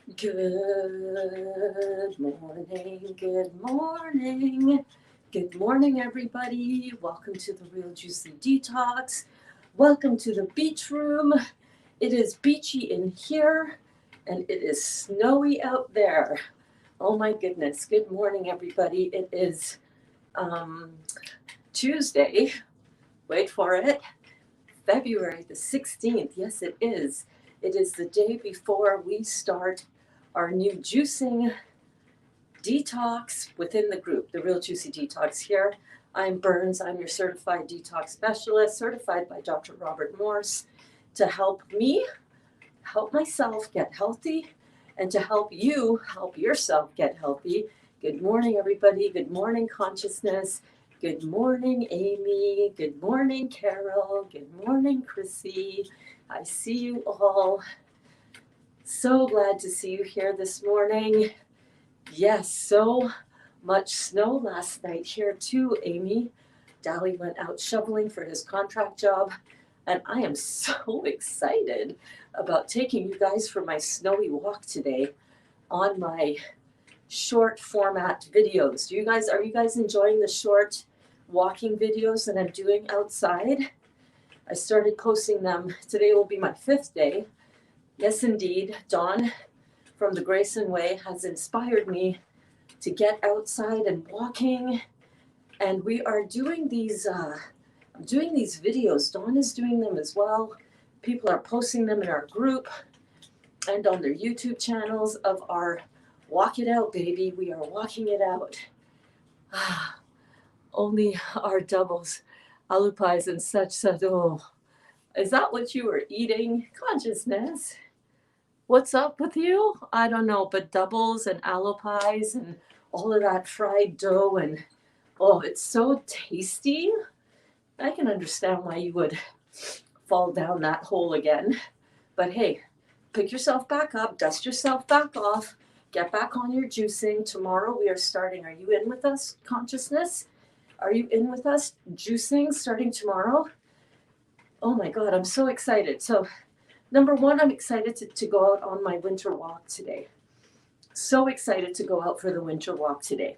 Good morning, good morning. Good morning, everybody. Welcome to the Real Juicy Detox. Welcome to the beach room. It is beachy in here and it is snowy out there. Oh my goodness. Good morning, everybody. It is Tuesday. Wait for it. February the 16th. Yes, it is. It is the day before we start our new juicing detox within the group, the Real Juicy Detox here. I'm Berns. I'm your certified detox specialist, certified by Dr. Robert Morse, to help me help myself get healthy and to help you help yourself get healthy. Good morning, everybody. Good morning, consciousness. Good morning, Amy. Good morning, Carol. Good morning, Chrissy. I see you all. So glad to see you here this morning. Yes, so much snow last night here too, Amy. Dally went out shoveling for his contract job, and I am so excited about taking you guys for my snowy walk today on my short format videos. Are you guys enjoying the short walking videos that I'm doing outside? I started posting them. Today will be my 5th day. Yes, indeed. Dawn from the Grayson Way has inspired me to get outside and walking. And we are doing these, I'm doing these videos. Dawn is doing them as well. People are posting them in our group and on their YouTube channels of our Walk It Out, baby. We are walking it out. Only our doubles, aloo pies and such. Oh, is that what you were eating? Consciousness. What's up with you? I don't know, but doubles and aloo pies and all of that fried dough and oh, it's so tasty. I can understand why you would fall down that hole again. But hey, pick yourself back up, dust yourself back off, get back on your juicing. Tomorrow we are starting. Are you in with us, consciousness? Are you in with us, juicing, starting tomorrow? Oh my God, I'm so excited. So, number one, I'm excited to go out on my winter walk today. So excited to go out for the winter walk today.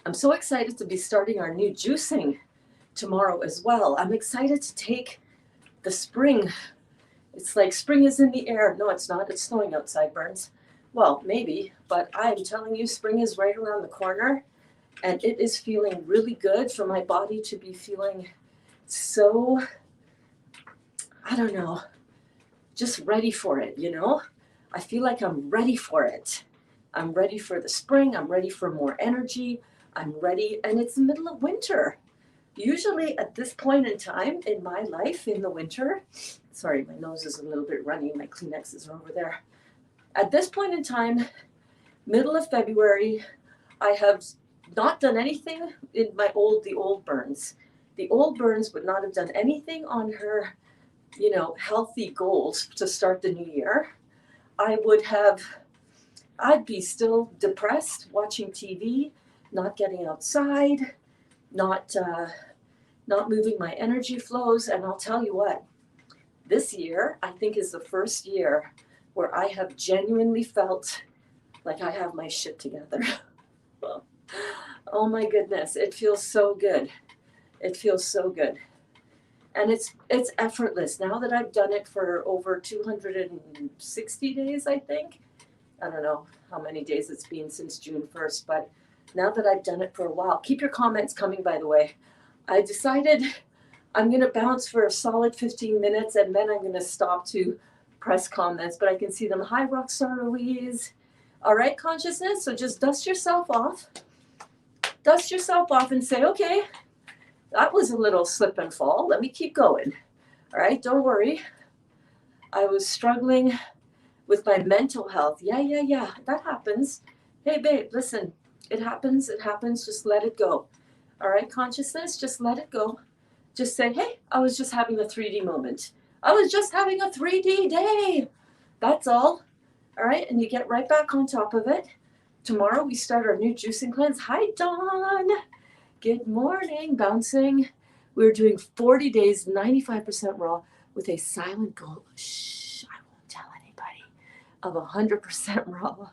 I'm so excited to be starting our new juicing tomorrow as well. I'm excited to take the spring. It's like spring is in the air. No, it's not. It's snowing outside, Berns. Well, maybe, but I'm telling you, spring is right around the corner. And it is feeling really good for my body to be feeling so, I don't know, just ready for it, you know? I feel like I'm ready for it. I'm ready for the spring. I'm ready for more energy. I'm ready. And it's the middle of winter. Usually at this point in time in my life in the winter, sorry, my nose is a little bit runny. My Kleenexes are over there. At this point in time, middle of February, I have not done anything in the old Berns. The old Berns would not have done anything on her, healthy goals to start the new year. I'd be still depressed, watching TV, not getting outside, not moving my energy flows. And I'll tell you what, this year, I think, is the first year where I have genuinely felt like I have my shit together. Oh my goodness, it feels so good. It feels so good. And it's effortless. Now that I've done it for over 260 days, I think. I don't know how many days it's been since June 1st, but now that I've done it for a while, keep your comments coming, by the way. I decided I'm going to bounce for a solid 15 minutes and then I'm going to stop to press comments, but I can see them. Hi, Rockstar Louise. All right, consciousness. So just dust yourself off. Dust yourself off and say, okay, that was a little slip and fall. Let me keep going. All right, don't worry. I was struggling with my mental health. Yeah, that happens. Hey, babe, listen, it happens. Just let it go. All right, consciousness, just let it go. Just say, hey, I was just having a 3D moment. I was just having a 3D day. That's all. All right, and you get right back on top of it. Tomorrow we start our new juicing cleanse. Hi, Dawn. Good morning, bouncing. We're doing 40 days, 95% raw with a silent goal. Shh, I won't tell anybody. of 100% raw.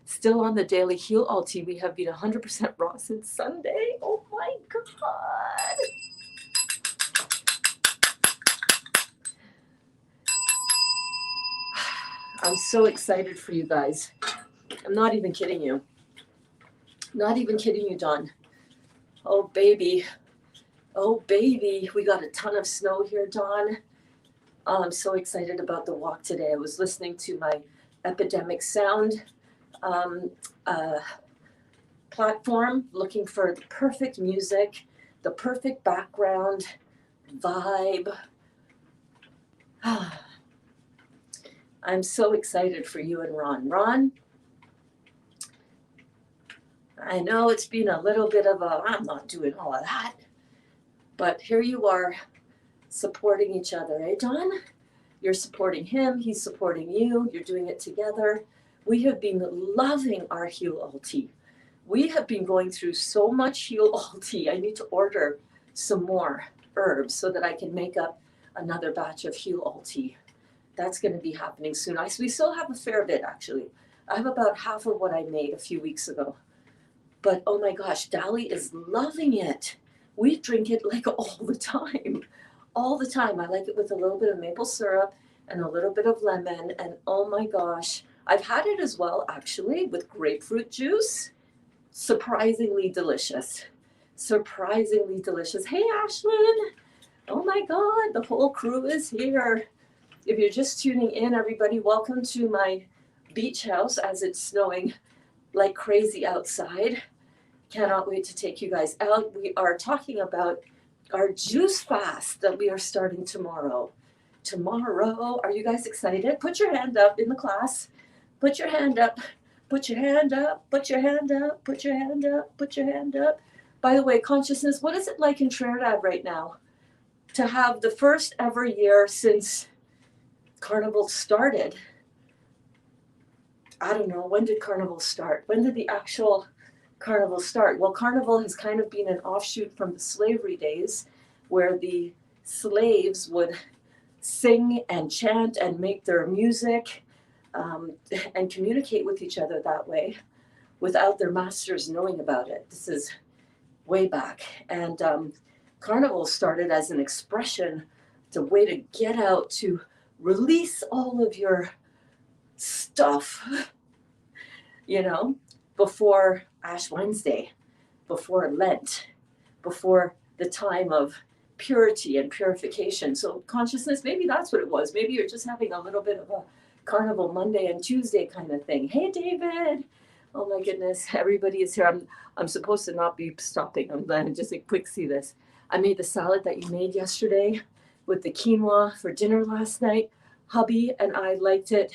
Still on the daily Heal All Tea. We have been 100% raw since Sunday. Oh my God. I'm so excited for you guys. I'm not even kidding you. Not even kidding you, Don. Oh, baby. Oh, baby. We got a ton of snow here, Don. Oh, I'm so excited about the walk today. I was listening to my Epidemic Sound platform, looking for the perfect music, the perfect background vibe. I'm so excited for you and Ron. Ron, I know it's been a little bit of a, I'm not doing all of that, but here you are supporting each other, eh, Don? You're supporting him, he's supporting you, you're doing it together. We have been loving our Heal All Tea. We have been going through so much Heal All Tea. I need to order some more herbs so that I can make up another batch of Heal All Tea. That's going to be happening soon. We still have a fair bit, actually. I have about half of what I made a few weeks ago. But oh my gosh, Dali is loving it. We drink it like all the time. All the time. I like it with a little bit of maple syrup and a little bit of lemon. And oh my gosh, I've had it as well, actually, with grapefruit juice. Surprisingly delicious. Surprisingly delicious. Hey, Ashlyn. Oh my God, the whole crew is here. If you're just tuning in, everybody, welcome to my beach house as it's snowing like crazy outside. Cannot wait to take you guys out. We are talking about our juice fast that we are starting tomorrow. Tomorrow, are you guys excited? Put your hand up in the class. Put your hand up. Put your hand up. Put your hand up. Put your hand up. Put your hand up. By the way, consciousness, what is it like in Trinidad right now to have the first ever year since Carnival started? I don't know. When did Carnival start? When did the actual Carnival start? Well, Carnival has kind of been an offshoot from the slavery days where the slaves would sing and chant and make their music and communicate with each other that way without their masters knowing about it. This is way back. And Carnival started as an expression, it's a way to get out, to release all of your stuff, you know, before Ash Wednesday, before Lent, before the time of purity and purification. So consciousness, maybe that's what it was. Maybe you're just having a little bit of a Carnival Monday and Tuesday kind of thing. Hey, David. Oh my goodness, everybody is here. I'm supposed to not be stopping. I'm going to just a quick see this. I made the salad that you made yesterday with the quinoa for dinner last night. Hubby and I liked it.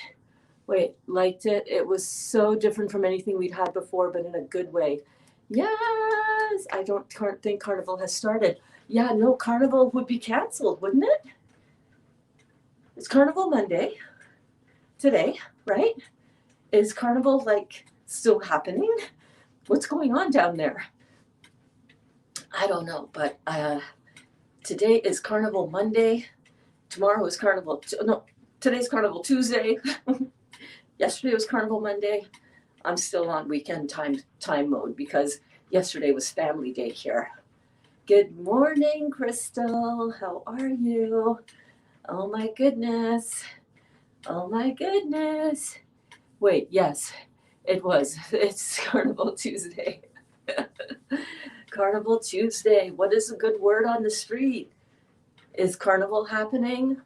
Liked it. It was so different from anything we'd had before, but in a good way. Yes, I don't think Carnival has started. Yeah, no, Carnival would be canceled, wouldn't it? It's Carnival Monday today, right? Is Carnival like still happening? What's going on down there? I don't know, but today is Carnival Monday. Tomorrow is Carnival. Today's Carnival Tuesday. Yesterday was Carnival Monday. I'm still on weekend time mode because yesterday was family day here. Good morning, Crystal. How are you? Oh my goodness. Oh my goodness. Wait, yes, it was. It's Carnival Tuesday. Carnival Tuesday. What is a good word on the street? Is Carnival happening?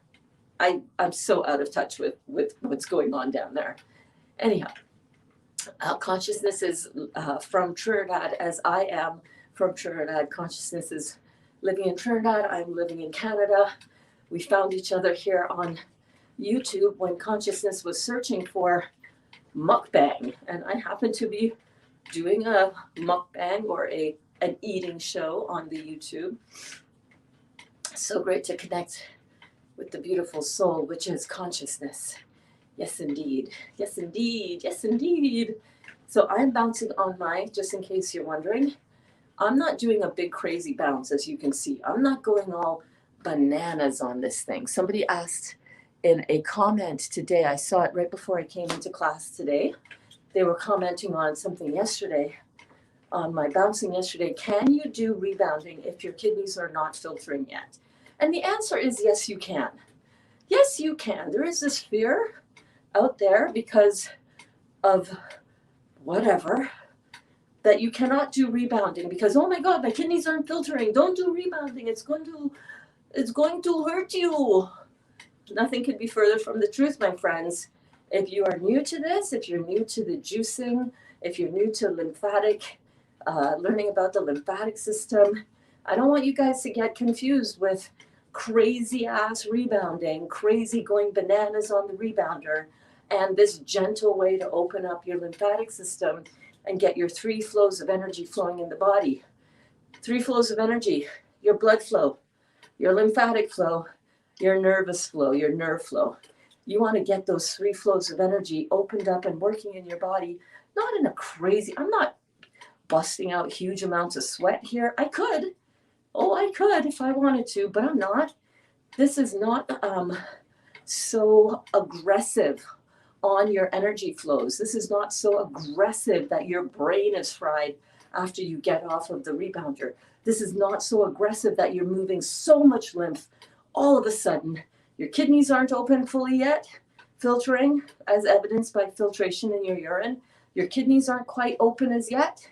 I'm so out of touch with what's going on down there. Anyhow, consciousness is from Trinidad, as I am from Trinidad. Consciousness is living in Trinidad. I'm living in Canada. We found each other here on YouTube when consciousness was searching for mukbang, and I happened to be doing a mukbang or an eating show on the YouTube. So great to connect with the beautiful soul, which is consciousness. Yes, indeed. Yes, indeed. Yes, indeed. So I'm bouncing on just in case you're wondering, I'm not doing a big crazy bounce, as you can see. I'm not going all bananas on this thing. Somebody asked in a comment today. I saw it right before I came into class today. They were commenting on something yesterday, on my bouncing yesterday. Can you do rebounding if your kidneys are not filtering yet? And the answer is yes, you can. Yes, you can. There is this fear out there because of whatever, that you cannot do rebounding because, oh my God, my kidneys aren't filtering. Don't do rebounding. It's going to hurt you. Nothing could be further from the truth, my friends. If you are new to this, if you're new to the juicing, if you're new to lymphatic, learning about the lymphatic system, I don't want you guys to get confused with crazy ass rebounding, crazy going bananas on the rebounder, and this gentle way to open up your lymphatic system and get your 3 flows of energy flowing in the body. 3 flows of energy: your blood flow, your lymphatic flow, your nervous flow, your nerve flow. You want to get those 3 flows of energy opened up and working in your body, not in a crazy, I'm not busting out huge amounts of sweat here. I could. Oh, I could if I wanted to, but I'm not. This is not so aggressive on your energy flows. This is not so aggressive that your brain is fried after you get off of the rebounder. This is not so aggressive that you're moving so much lymph all of a sudden. Your kidneys aren't open fully yet, filtering, as evidenced by filtration in your urine. Your kidneys aren't quite open as yet.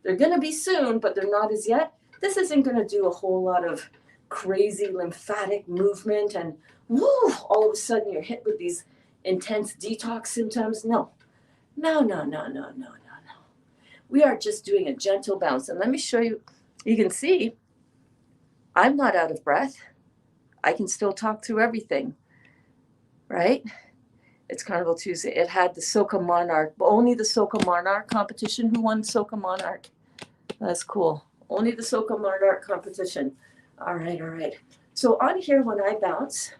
They're going to be soon, but they're not as yet. This isn't going to do a whole lot of crazy lymphatic movement and woo, all of a sudden you're hit with these intense detox symptoms. No. We are just doing a gentle bounce. And let me show you. You can see I'm not out of breath. I can still talk through everything, right? It's Carnival Tuesday. It had the Soca Monarch, only the Soca Monarch competition. Who won Soca Monarch? That's cool. Only the Soca Monarch competition. All right. So on here, when I bounce,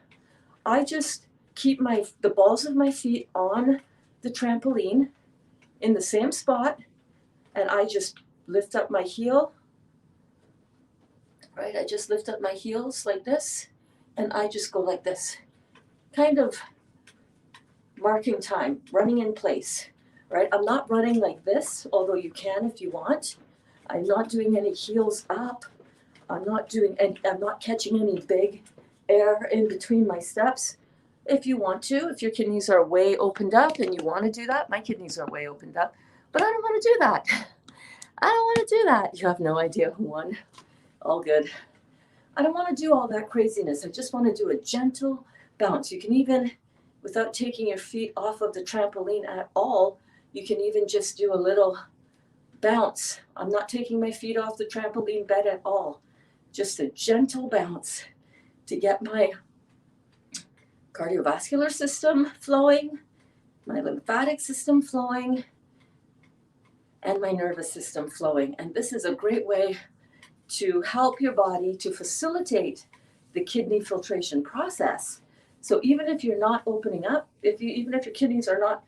I just keep the balls of my feet on the trampoline in the same spot, and I just lift up my heel, right? I just lift up my heels like this, and I just go like this, kind of marking time, running in place, right? I'm not running like this, although you can if you want. I'm not doing any heels up. I'm not catching any big air in between my steps. If you want to, if your kidneys are way opened up and you want to do that, my kidneys are way opened up, but I don't want to do that. I don't want to do that. You have no idea who won. All good. I don't want to do all that craziness. I just want to do a gentle bounce. You can even, without taking your feet off of the trampoline at all, you can even just do a little bounce. I'm not taking my feet off the trampoline bed at all. Just a gentle bounce to get my cardiovascular system flowing, my lymphatic system flowing, and my nervous system flowing. And this is a great way to help your body to facilitate the kidney filtration process. So even if you're not opening up, even if your kidneys are not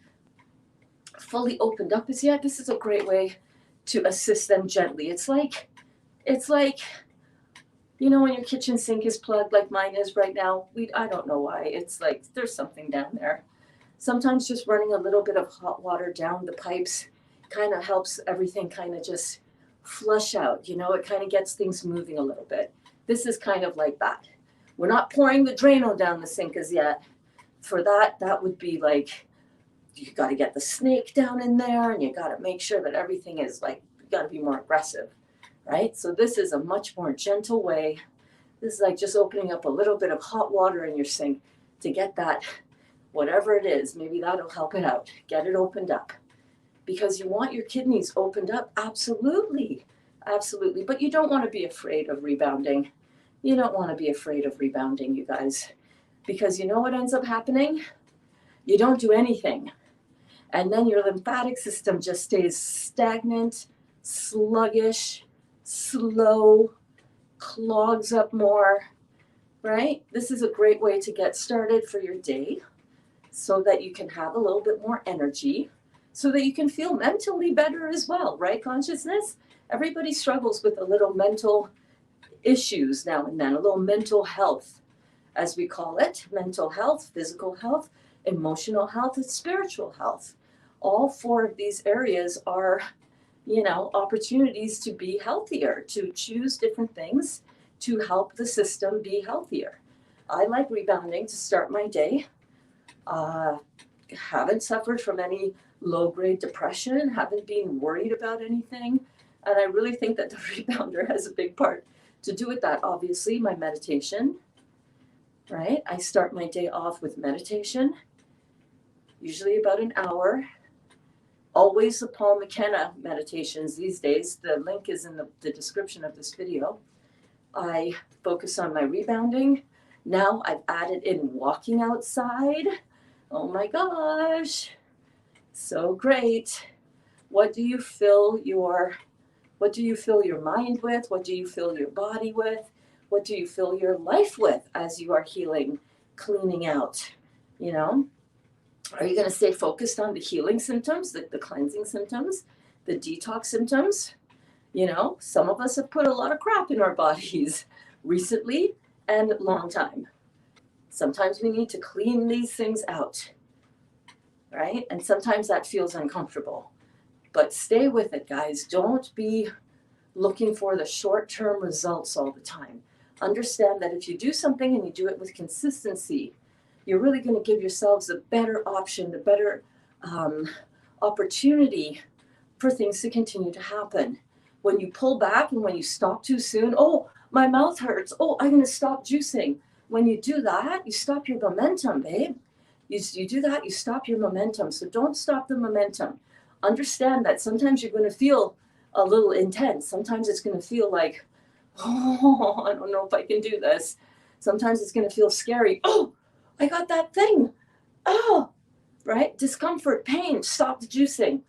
fully opened up as yet, this is a great way to assist them gently. It's like, you know, when your kitchen sink is plugged like mine is right now, I don't know why. It's like there's something down there. Sometimes just running a little bit of hot water down the pipes kind of helps everything kind of just flush out. You know, it kind of gets things moving a little bit. This is kind of like that. We're not pouring the Drano down the sink as yet. For that would be like, you got to get the snake down in there and you got to make sure that everything is like, you got to be more aggressive. Right? So this is a much more gentle way. This is like just opening up a little bit of hot water in your sink to get that, whatever it is, maybe that'll help it out. Get it opened up. Because you want your kidneys opened up, absolutely. But you don't want to be afraid of rebounding. You don't want to be afraid of rebounding, you guys. Because you know what ends up happening? You don't do anything. And then your lymphatic system just stays stagnant, sluggish, slow, clogs up more, right? This is a great way to get started for your day so that you can have a little bit more energy, so that you can feel mentally better as well, right? Consciousness, everybody struggles with a little mental issues now and then, a little mental health as we call it, mental health, physical health, emotional health, and spiritual health. All four of these areas are, opportunities to be healthier, to choose different things to help the system be healthier. I like rebounding to start my day. Haven't suffered from any low-grade depression, haven't been worried about anything. And I really think that the rebounder has a big part to do with that. Obviously, my meditation, right? I start my day off with meditation, usually about an hour. Always the Paul McKenna meditations these days. The link is in the description of this video. I focus on my rebounding. Now I've added in walking outside. Oh my gosh, so great. What do you fill your mind with? What do you fill your body with? What do you fill your life with as you are healing, cleaning out? Are you going to stay focused on the healing symptoms, the cleansing symptoms, the detox symptoms? Some of us have put a lot of crap in our bodies recently and long time. Sometimes we need to clean these things out, right? And sometimes that feels uncomfortable. But stay with it, guys. Don't be looking for the short-term results all the time. Understand that if you do something and you do it with consistency, you're really going to give yourselves a better option, the better opportunity for things to continue to happen. When you pull back and when you stop too soon, oh, my mouth hurts. Oh, I'm going to stop juicing. When you do that, you stop your momentum, babe. You do that, you stop your momentum. So don't stop the momentum. Understand that sometimes you're going to feel a little intense. Sometimes it's going to feel like, oh, I don't know if I can do this. Sometimes it's going to feel scary. Oh, I got that thing. Oh, right? Discomfort, pain, stop the juicing.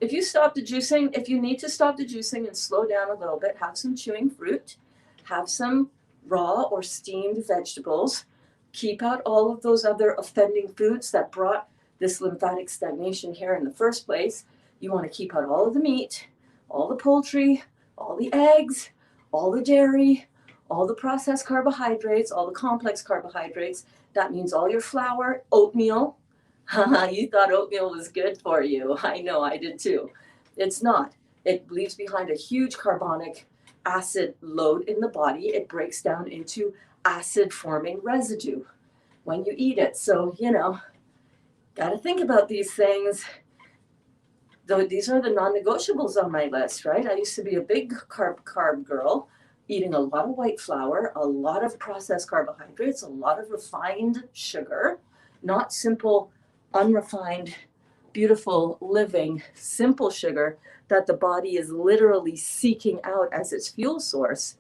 If you stop the juicing, if you need to stop the juicing and slow down a little bit, have some chewing fruit, have some raw or steamed vegetables, keep out all of those other offending foods that brought this lymphatic stagnation here in the first place. You want to keep out all of the meat, all the poultry, all the eggs, all the dairy, all the processed carbohydrates, all the complex carbohydrates. That means all your flour, oatmeal. You thought oatmeal was good for you. I know, I did too. It's not. It leaves behind a huge carbonic acid load in the body. It breaks down into acid-forming residue when you eat it. So, got to think about these things. Though these are the non-negotiables on my list, right? I used to be a big carb girl, eating a lot of white flour, a lot of processed carbohydrates, a lot of refined sugar, not simple, unrefined, beautiful, living, simple sugar that the body is literally seeking out as its fuel source.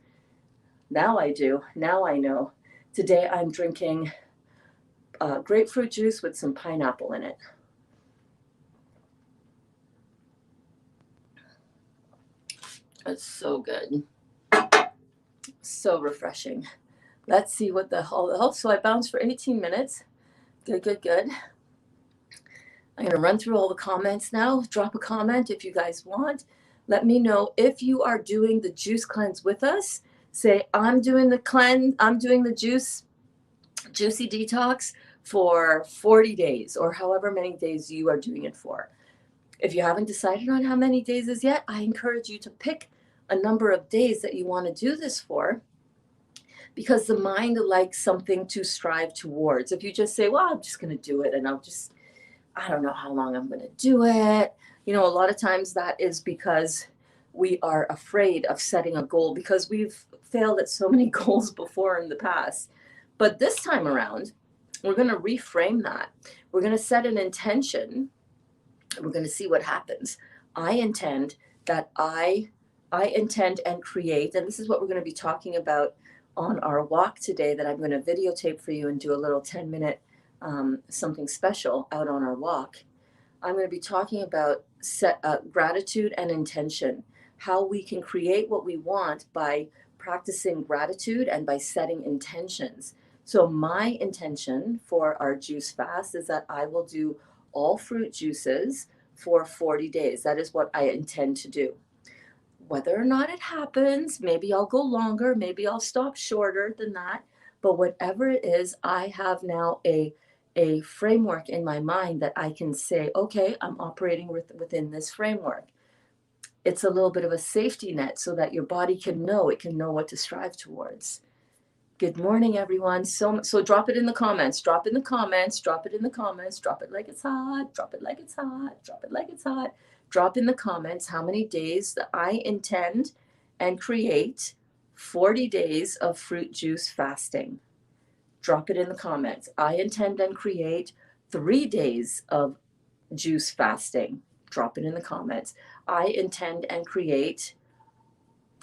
Now I do. Now I know. Today I'm drinking grapefruit juice with some pineapple in it. It's so good. So refreshing. Let's see what the hell. So I bounced for 18 minutes. Good. I'm going to run through all the comments now. Drop a comment if you guys want. Let me know if you are doing the juice cleanse with us. Say, I'm doing the cleanse. I'm doing the juicy detox for 40 days or however many days you are doing it for. If you haven't decided on how many days is yet, I encourage you to pick a number of days that you want to do this for, because the mind likes something to strive towards. If you just say, well, I'm just going to do it and I don't know how long I'm going to do it. A lot of times that is because we are afraid of setting a goal because we've failed at so many goals before in the past. But this time around, we're going to reframe that. We're going to set an intention. We're going to see what happens. I intend and create, and this is what we're going to be talking about on our walk today that I'm going to videotape for you and do a little 10-minute something special out on our walk. I'm going to be talking about gratitude and intention, how we can create what we want by practicing gratitude and by setting intentions. So my intention for our juice fast is that I will do all fruit juices for 40 days. That is what I intend to do. Whether or not it happens, maybe I'll go longer, maybe I'll stop shorter than that, But whatever it is, I have now a framework in my mind that I can say, okay, I'm operating within this framework. It's a little bit of a safety net so that your body can know, it can know what to strive towards. Good morning, everyone. So drop it in the comments. Drop in the comments. Drop it in the comments. Drop it like it's hot. Drop it like it's hot. Drop it like it's hot. Drop in the comments how many days that I intend and create 40 days of fruit juice fasting. Drop it in the comments. I intend and create 3 days of juice fasting. Drop it in the comments. I intend and create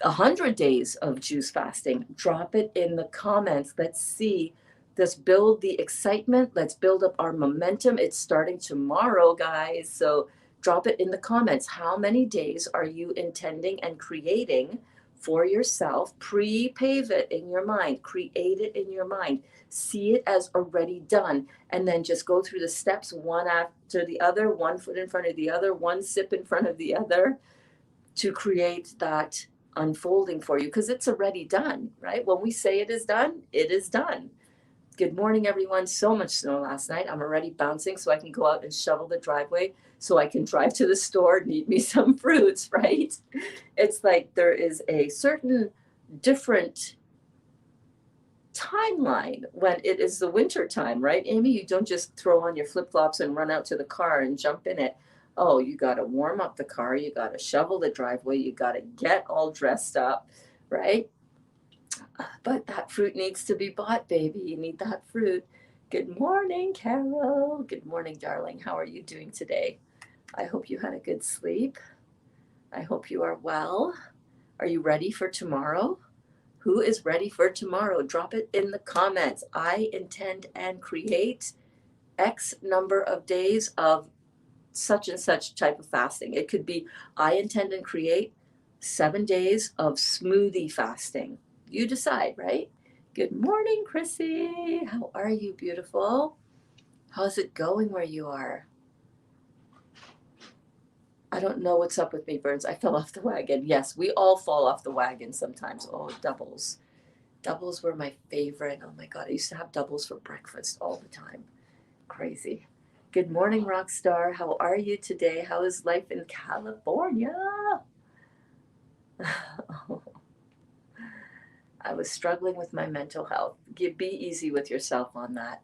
100 days of juice fasting. Drop it in the comments. Let's see. Let's build the excitement. Let's build up our momentum. It's starting tomorrow, guys. So drop it in the comments. How many days are you intending and creating for yourself? Pre-pave it in your mind. Create it in your mind. See it as already done. And then just go through the steps one after the other, one foot in front of the other, one sip in front of the other, to create that unfolding for you, because it's already done, right? When we say it is done, it is done. Good morning, everyone. So much snow last night. I'm already bouncing so I can go out and shovel the driveway so I can drive to the store, need me some fruits, right? It's like there is a certain different timeline when it is the winter time, right, Amy? You don't just throw on your flip-flops and run out to the car and jump in it. Oh, you got to warm up the car. You got to shovel the driveway. You got to get all dressed up, right? But that fruit needs to be bought, baby. You need that fruit. Good morning, Carol. Good morning, darling. How are you doing today? I hope you had a good sleep. I hope you are well. Are you ready for tomorrow? Who is ready for tomorrow? Drop it in the comments. I intend and create X number of days of such and such type of fasting. It could be, I intend and create 7 days of smoothie fasting. You decide, right? Good morning, Chrissy. How are you, beautiful? How's it going where you are? I don't know what's up with me, Berns. I fell off the wagon. Yes, we all fall off the wagon sometimes. Oh, doubles. Doubles were my favorite. Oh my God, I used to have doubles for breakfast all the time. Crazy. Good morning, Rockstar. How are you today? How is life in California? I was struggling with my mental health. Be easy with yourself on that.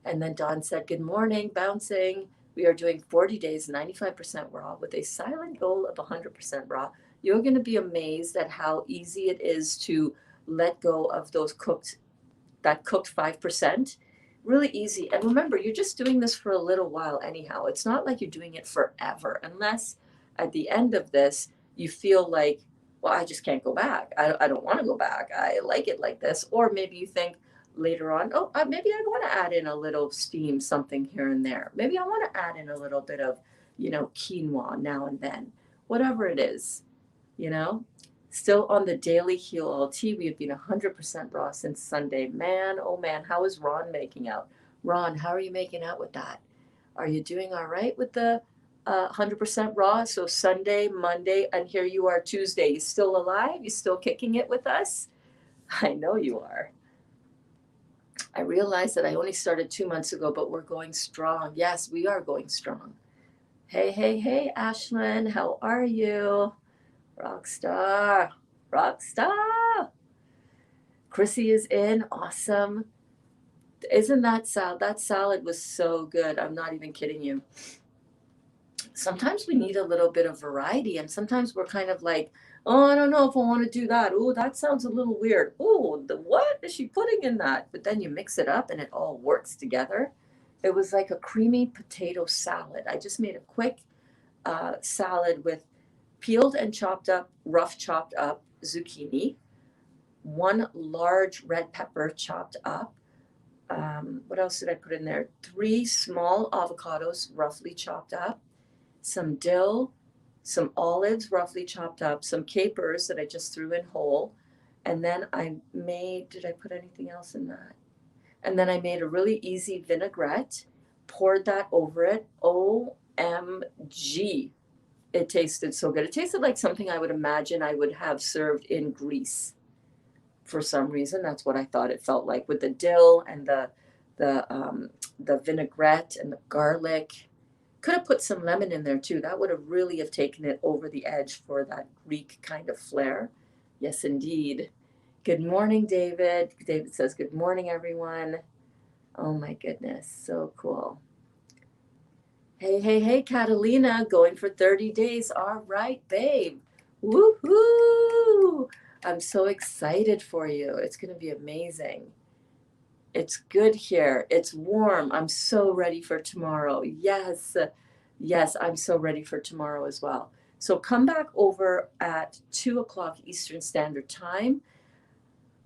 And then Dawn said, good morning, bouncing. We are doing 40 days, 95% raw with a silent goal of 100% raw. You're going to be amazed at how easy it is to let go of those cooked 5%. Really easy. And remember, you're just doing this for a little while anyhow. It's not like you're doing it forever, unless at the end of this, you feel like, well, I just can't go back. I don't want to go back. I like it like this. Or maybe you think later on, oh, maybe I want to add in a little steam something here and there. Maybe I want to add in a little bit of, quinoa now and then. Whatever it is, Still on the daily Heal LT, we have been 100% raw since Sunday. Man, oh man, how is Ron making out? Ron, how are you making out with that? Are you doing all right with the 100% raw? So Sunday, Monday, and here you are Tuesday. You still alive? You still kicking it with us? I know you are. I realized that I only started 2 months ago, but we're going strong. Yes, we are going strong. Hey, Ashlyn, how are you? Rockstar. Chrissy is in. Awesome. Isn't that salad? That salad was so good. I'm not even kidding you. Sometimes we need a little bit of variety, and sometimes we're kind of like, oh, I don't know if I want to do that. Oh, that sounds a little weird. Oh, what is she putting in that? But then you mix it up and it all works together. It was like a creamy potato salad. I just made a quick salad with peeled and rough chopped up zucchini, 1 large red pepper chopped up. What else did I put in there? 3 small avocados roughly chopped up, some dill, some olives roughly chopped up, some capers that I just threw in whole. And then did I put anything else in that? And then I made a really easy vinaigrette, poured that over it. OMG. It tasted so good. It tasted like something I would imagine I would have served in Greece. for some reason. That's what I thought it felt like with the dill and the vinaigrette and the garlic. Could have put some lemon in there too. That would have really have taken it over the edge for that Greek kind of flair. Yes, indeed. Good morning, David. David says, good morning, everyone. Oh my goodness, so cool. Hey, hey, hey, Catalina, going for 30 days. All right, babe. Woohoo! I'm so excited for you. It's going to be amazing. It's good here. It's warm. I'm so ready for tomorrow. Yes, yes, I'm so ready for tomorrow as well. So come back over at 2 o'clock Eastern Standard Time.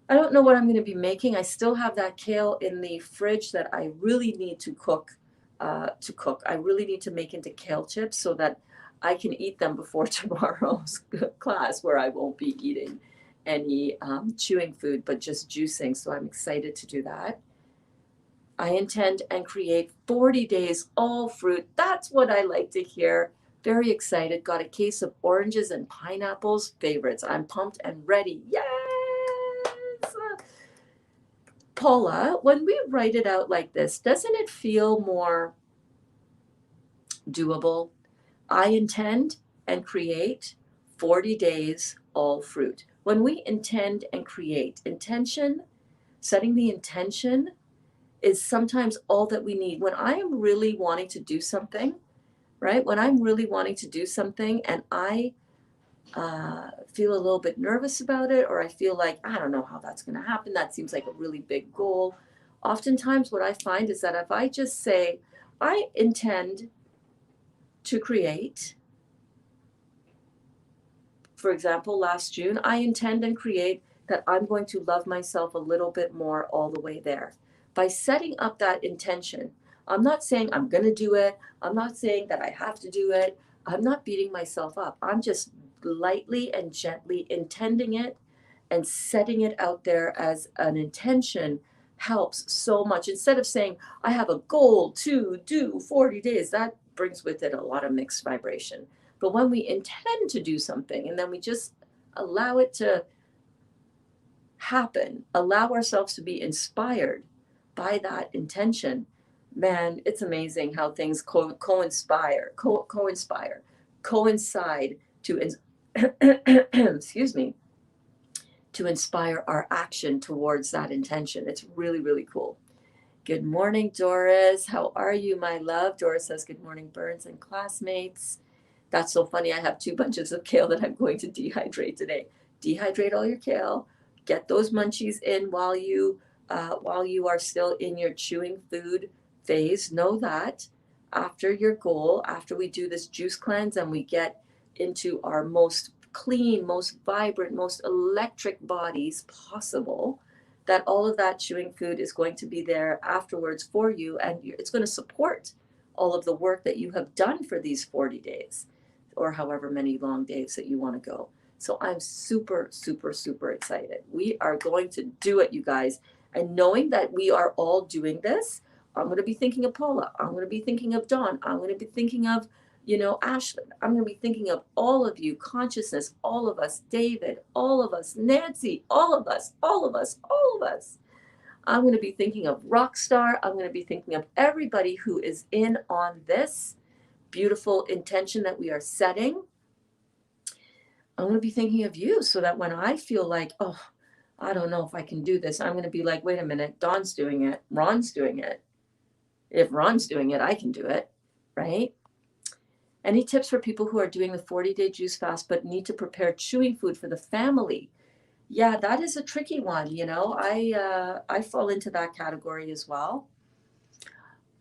I don't know what I'm going to be making. I still have that kale in the fridge that I really need to cook. I really need to make into kale chips so that I can eat them before tomorrow's class, where I won't be eating any chewing food, but just juicing. So I'm excited to do that. I intend and create 40 days all fruit. That's what I like to hear. Very excited. Got a case of oranges and pineapples. Favorites. I'm pumped and ready. Yes! Paula, when we write it out like this, doesn't it feel more doable? I intend and create 40 days all fruit. When we intend and create, intention, setting the intention is sometimes all that we need. When I am really wanting to do something, right? When I'm really wanting to do something and I feel a little bit nervous about it, or I feel like, I don't know how that's going to happen. That seems like a really big goal. Oftentimes what I find is that if I just say, I intend to create, for example, last June, I intend and create that I'm going to love myself a little bit more all the way there. By setting up that intention, I'm not saying I'm going to do it. I'm not saying that I have to do it. I'm not beating myself up. I'm just lightly and gently intending it, and setting it out there as an intention helps so much. Instead of saying, I have a goal to do 40 days, that brings with it a lot of mixed vibration. But when we intend to do something and then we just allow it to happen, allow ourselves to be inspired by that intention, man, it's amazing how things coincide to, excuse me, to inspire our action towards that intention. It's really, really cool. Good morning, Doris. How are you, my love? Doris says, good morning, Berns and classmates. That's so funny. I have 2 bunches of kale that I'm going to dehydrate today. Dehydrate all your kale. Get those munchies in while you are still in your chewing food phase. Know that after your goal, after we do this juice cleanse and we get into our most clean, most vibrant, most electric bodies possible, that all of that chewing food is going to be there afterwards for you, and it's going to support all of the work that you have done for these 40 days or however many long days that you want to go. So I'm super, super, super excited. We are going to do it, you guys. And knowing that we are all doing this, I'm going to be thinking of Paula. I'm going to be thinking of Dawn. I'm going to be thinking of, Ashley. I'm going to be thinking of all of you, consciousness, all of us, David, all of us, Nancy, all of us, all of us, all of us. I'm going to be thinking of Rockstar. I'm going to be thinking of everybody who is in on this beautiful intention that we are setting. I'm going to be thinking of you so that when I feel like, oh, I don't know if I can do this, I'm going to be like, wait a minute, Dawn's doing it. Ron's doing it. If Ron's doing it, I can do it, right? Any tips for people who are doing the 40-day juice fast but need to prepare chewing food for the family? Yeah, that is a tricky one. I fall into that category as well.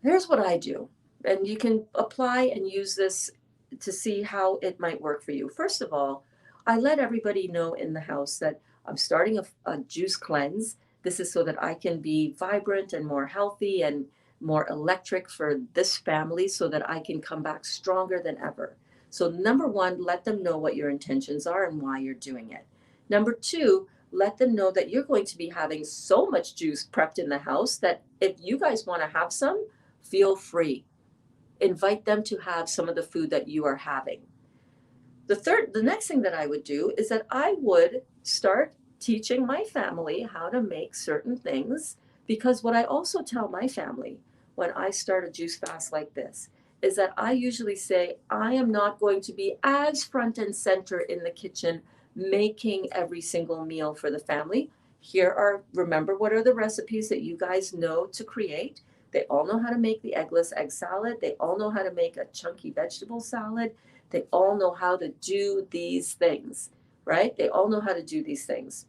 Here's what I do, and you can apply and use this to see how it might work for you. First of all, I let everybody know in the house that I'm starting a juice cleanse. This is so that I can be vibrant and more healthy and more electric for this family so that I can come back stronger than ever. So number 1, let them know what your intentions are and why you're doing it. Number 2, let them know that you're going to be having so much juice prepped in the house that if you guys want to have some, feel free. Invite them to have some of the food that you are having. The next thing that I would do is that I would start teaching my family how to make certain things, because what I also tell my family when I start a juice fast like this is that I usually say, I am not going to be as front and center in the kitchen making every single meal for the family. Remember, what are the recipes that you guys know to create? They all know how to make the eggless egg salad. They all know how to make a chunky vegetable salad. They all know how to do these things, right? They all know how to do these things.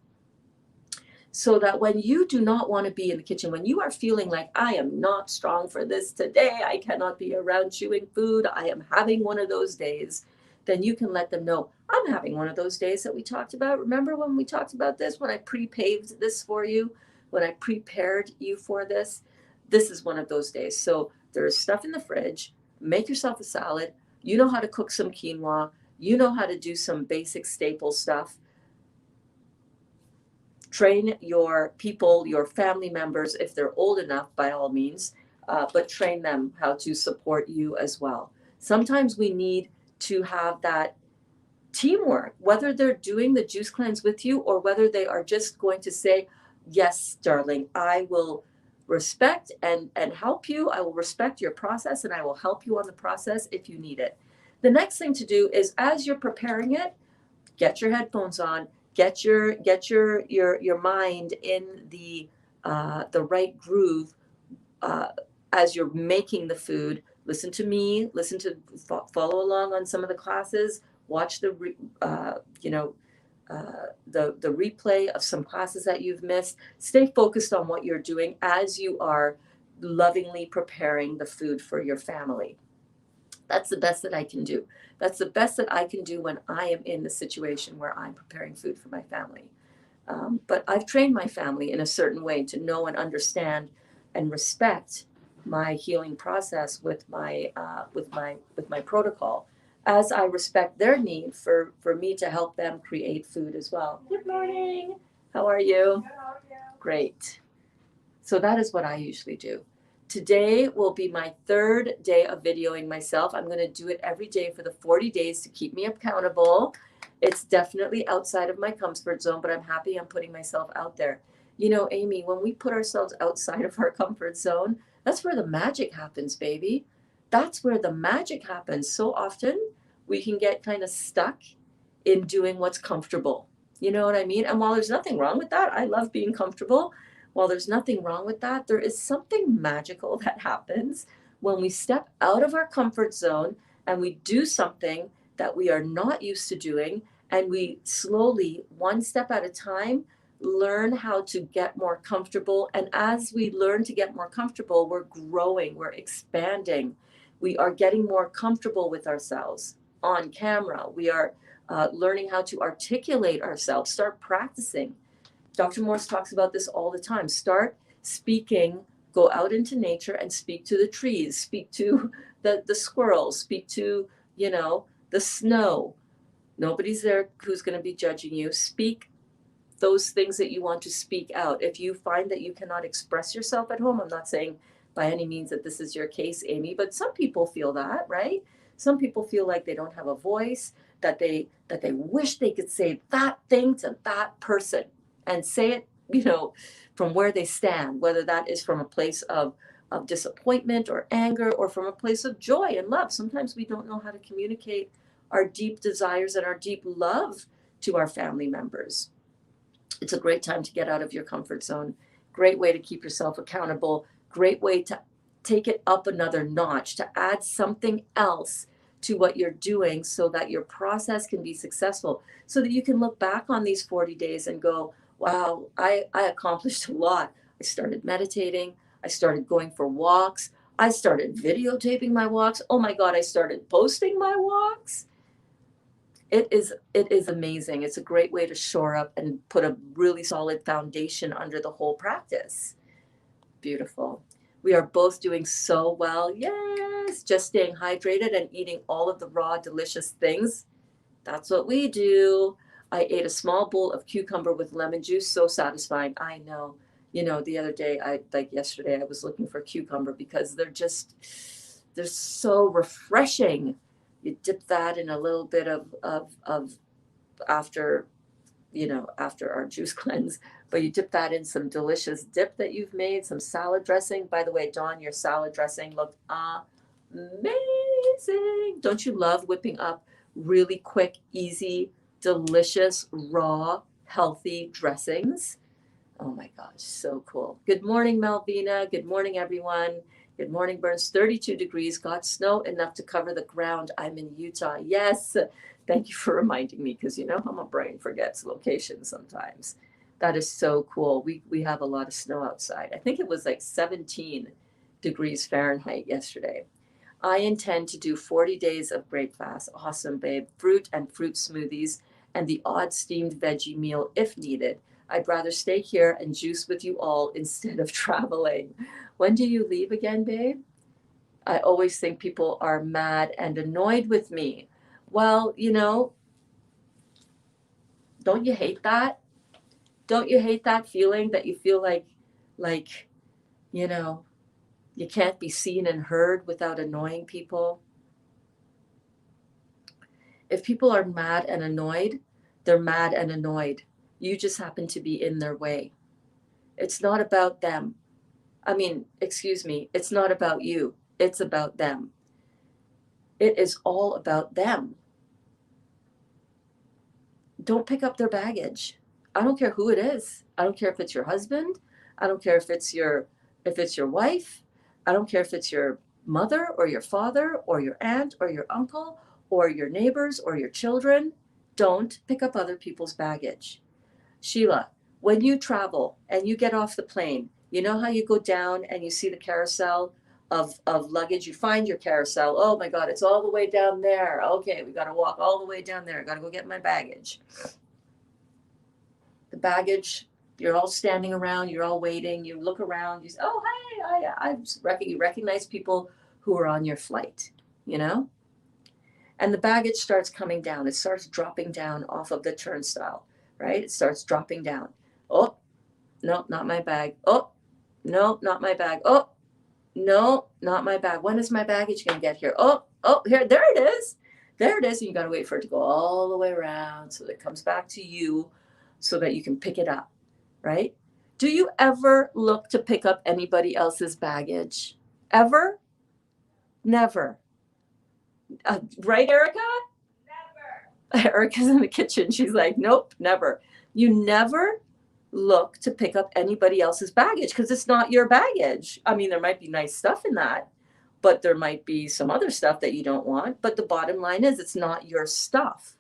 So that when you do not want to be in the kitchen, when you are feeling like, I am not strong for this today, I cannot be around chewing food, I am having one of those days, then you can let them know, I'm having one of those days that we talked about. Remember when we talked about this, when I pre-paved this for you, when I prepared you for this? This is one of those days. So there's stuff in the fridge. Make yourself a salad. You know how to cook some quinoa. You know how to do some basic staple stuff. Train your people, your family members, if they're old enough, by all means, but train them how to support you as well. Sometimes we need to have that teamwork, whether they're doing the juice cleanse with you or whether they are just going to say, yes, darling, I will respect and help you. I will respect your process and I will help you on the process if you need it. The next thing to do is, as you're preparing it, get your headphones on, get your mind in the right groove as you're making the food. Listen to me, follow along on some of the classes, watch the replay of some classes that you've missed. Stay focused on what you're doing as you are lovingly preparing the food for your family. That's the best that I can do. That's the best that I can do when I am in the situation where I'm preparing food for my family. But I've trained my family in a certain way to know and understand and respect my healing process with my protocol, as I respect their need for me to help them create food as well. Good morning. How are you? Great. So that is what I usually do. Today will be my third day of videoing myself. I'm going to do it every day for the 40 days to keep me accountable. It's definitely outside of my comfort zone, but I'm happy I'm putting myself out there. You know, Amy, when we put ourselves outside of our comfort zone, that's where the magic happens, baby. That's where the magic happens. So often we can get kind of stuck in doing what's comfortable. You know what I mean? And while there's nothing wrong with that, I love being comfortable. While there's nothing wrong with that, there is something magical that happens when we step out of our comfort zone and we do something that we are not used to doing, and we slowly, one step at a time, learn how to get more comfortable. And as we learn to get more comfortable, we're growing, we're expanding. We are getting more comfortable with ourselves on camera. We are learning how to articulate ourselves, start practicing. Dr. Morse talks about this all the time. Start speaking, go out into nature and speak to the trees, speak to the squirrels, speak to, the snow. Nobody's there who's going to be judging you. Speak those things that you want to speak out. If you find that you cannot express yourself at home, I'm not saying by any means that this is your case, Amy, but some people feel that, right? Some people feel like they don't have a voice, that they wish they could say that thing to that person and say it, from where they stand, whether that is from a place of disappointment or anger or from a place of joy and love. Sometimes we don't know how to communicate our deep desires and our deep love to our family members. It's a great time to get out of your comfort zone. Great way to keep yourself accountable. Great way to take it up another notch, to add something else to what you're doing so that your process can be successful, so that you can look back on these 40 days and go, wow, I accomplished a lot. I started meditating. I started going for walks. I started videotaping my walks. Oh my God, I started posting my walks. It is amazing. It's a great way to shore up and put a really solid foundation under the whole practice. Beautiful. We are both doing so well. Yes, just staying hydrated and eating all of the raw, delicious things. That's what we do. I ate a small bowl of cucumber with lemon juice. So satisfying. I know. The other day, yesterday, I was looking for cucumber because they're so refreshing. You dip that in a little bit of after after our juice cleanse, but you dip that in some delicious dip that you've made, some salad dressing. By the way, Dawn, your salad dressing looked amazing. Don't you love whipping up really quick, easy, delicious, raw, healthy dressings? Oh my gosh, so cool. Good morning, Malvina. Good morning, everyone. Good morning, Berns. 32 degrees, got snow enough to cover the ground. I'm in Utah. Yes. Thank you for reminding me, because you know how my brain forgets locations sometimes. That is so cool. We have a lot of snow outside. I think it was like 17 degrees Fahrenheit yesterday. I intend to do 40 days of break fast. Awesome, babe. Fruit and fruit smoothies and the odd steamed veggie meal if needed. I'd rather stay here and juice with you all instead of traveling. When do you leave again, babe? I always think people are mad and annoyed with me. Well, don't you hate that? Don't you hate that feeling that you feel like, you can't be seen and heard without annoying people? If people are mad and annoyed, they're mad and annoyed. You just happen to be in their way. It's not about them. Excuse me, it's not about you. It's about them. It is all about them. Don't pick up their baggage. I don't care who it is. I don't care if it's your husband. I don't care if it's your wife. I don't care if it's your mother or your father or your aunt or your uncle or your neighbors or your children. Don't pick up other people's baggage. Sheila, when you travel and you get off the plane, you know how you go down and you see the carousel of luggage? You find your carousel. Oh my God, it's all the way down there. Okay, we got to walk all the way down there. I got to go get my baggage. The baggage, you're all standing around, you're all waiting, you look around, you say, oh, hey, you recognize people who are on your flight, And the baggage starts coming down. It starts dropping down off of the turnstile, right? It starts dropping down. Oh, no, not my bag. Oh, no, not my bag. Oh, no, not my bag. When is my baggage going to get here? Oh, here, there it is. There it is. And you got to wait for it to go all the way around so that it comes back to you so that you can pick it up, right? Do you ever look to pick up anybody else's baggage? Ever? Never. Right, Erica? Never. Erica's in the kitchen. She's like, nope, never. You never look to pick up anybody else's baggage because it's not your baggage. There might be nice stuff in that, but there might be some other stuff that you don't want. But the bottom line is it's not your stuff.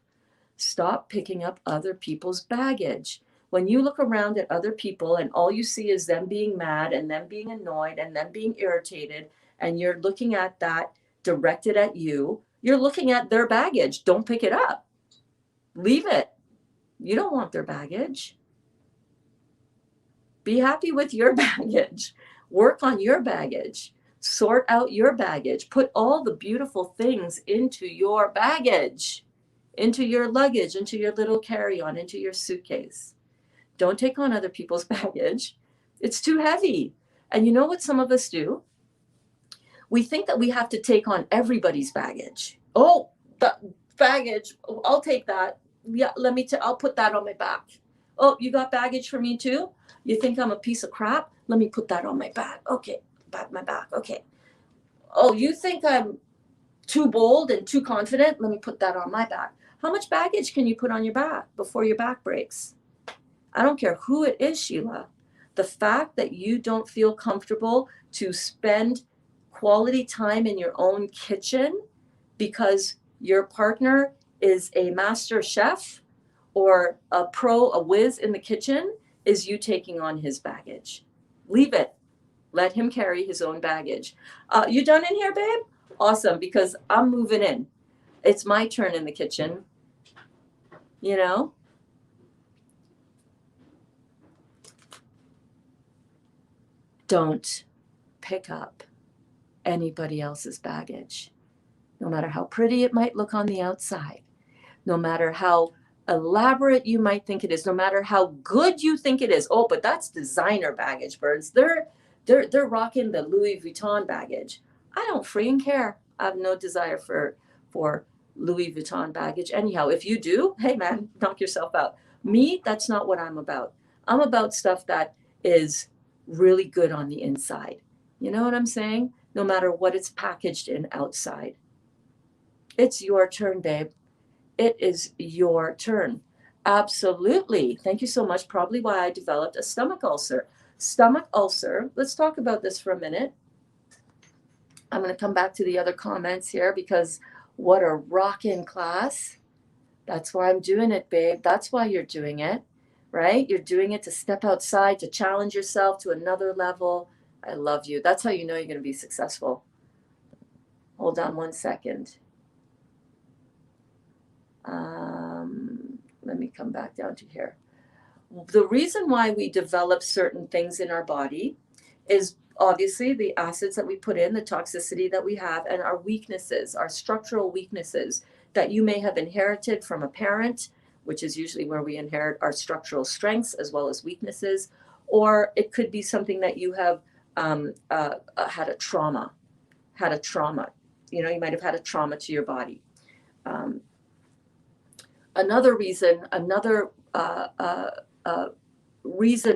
Stop picking up other people's baggage. When you look around at other people and all you see is them being mad and them being annoyed and them being irritated, and you're looking at that directed at you, you're looking at their baggage. Don't pick it up. Leave it. You don't want their baggage. Be happy with your baggage. Work on your baggage. Sort out your baggage. Put all the beautiful things into your baggage, into your luggage, into your little carry-on, into your suitcase. Don't take on other people's baggage. It's too heavy. And you know what some of us do? We think that we have to take on everybody's baggage. Oh, the baggage. Oh, I'll take that. Yeah, I'll put that on my back. Oh, you got baggage for me too? You think I'm a piece of crap? Let me put that on my back. Okay, my back. Okay. Oh, you think I'm too bold and too confident? Let me put that on my back. How much baggage can you put on your back before your back breaks? I don't care who it is, Sheila. The fact that you don't feel comfortable to spend quality time in your own kitchen because your partner is a master chef or a whiz in the kitchen is you taking on his baggage. Leave it. Let him carry his own baggage. You done in here, babe? Awesome, because I'm moving in. It's my turn in the kitchen. Don't pick up anybody else's baggage. No matter how pretty it might look on the outside, no matter how elaborate you might think it is, no matter how good you think it is. Oh, but that's designer baggage, Berns. They're rocking the Louis Vuitton baggage. I don't freaking care. I have no desire for Louis Vuitton baggage. Anyhow, if you do, hey man, knock yourself out. Me, that's not what I'm about. I'm about stuff that is really good on the inside. You know what I'm saying? No matter what it's packaged in outside. It's your turn, babe. It is your turn. Absolutely. Thank you so much. Probably why I developed a stomach ulcer. Stomach ulcer, let's talk about this for a minute. I'm going to come back to the other comments here because what a rockin' class. That's why I'm doing it, babe. That's why you're doing it, right? You're doing it to step outside, to challenge yourself to another level. I love you. That's how you know you're going to be successful. Hold on one second. Let me come back down to here. The reason why we develop certain things in our body is obviously the acids that we put in, the toxicity that we have, and our weaknesses, our structural weaknesses that you may have inherited from a parent, which is usually where we inherit our structural strengths as well as weaknesses, or it could be something that you have had a trauma. You know, you might have had a trauma to your body. Another reason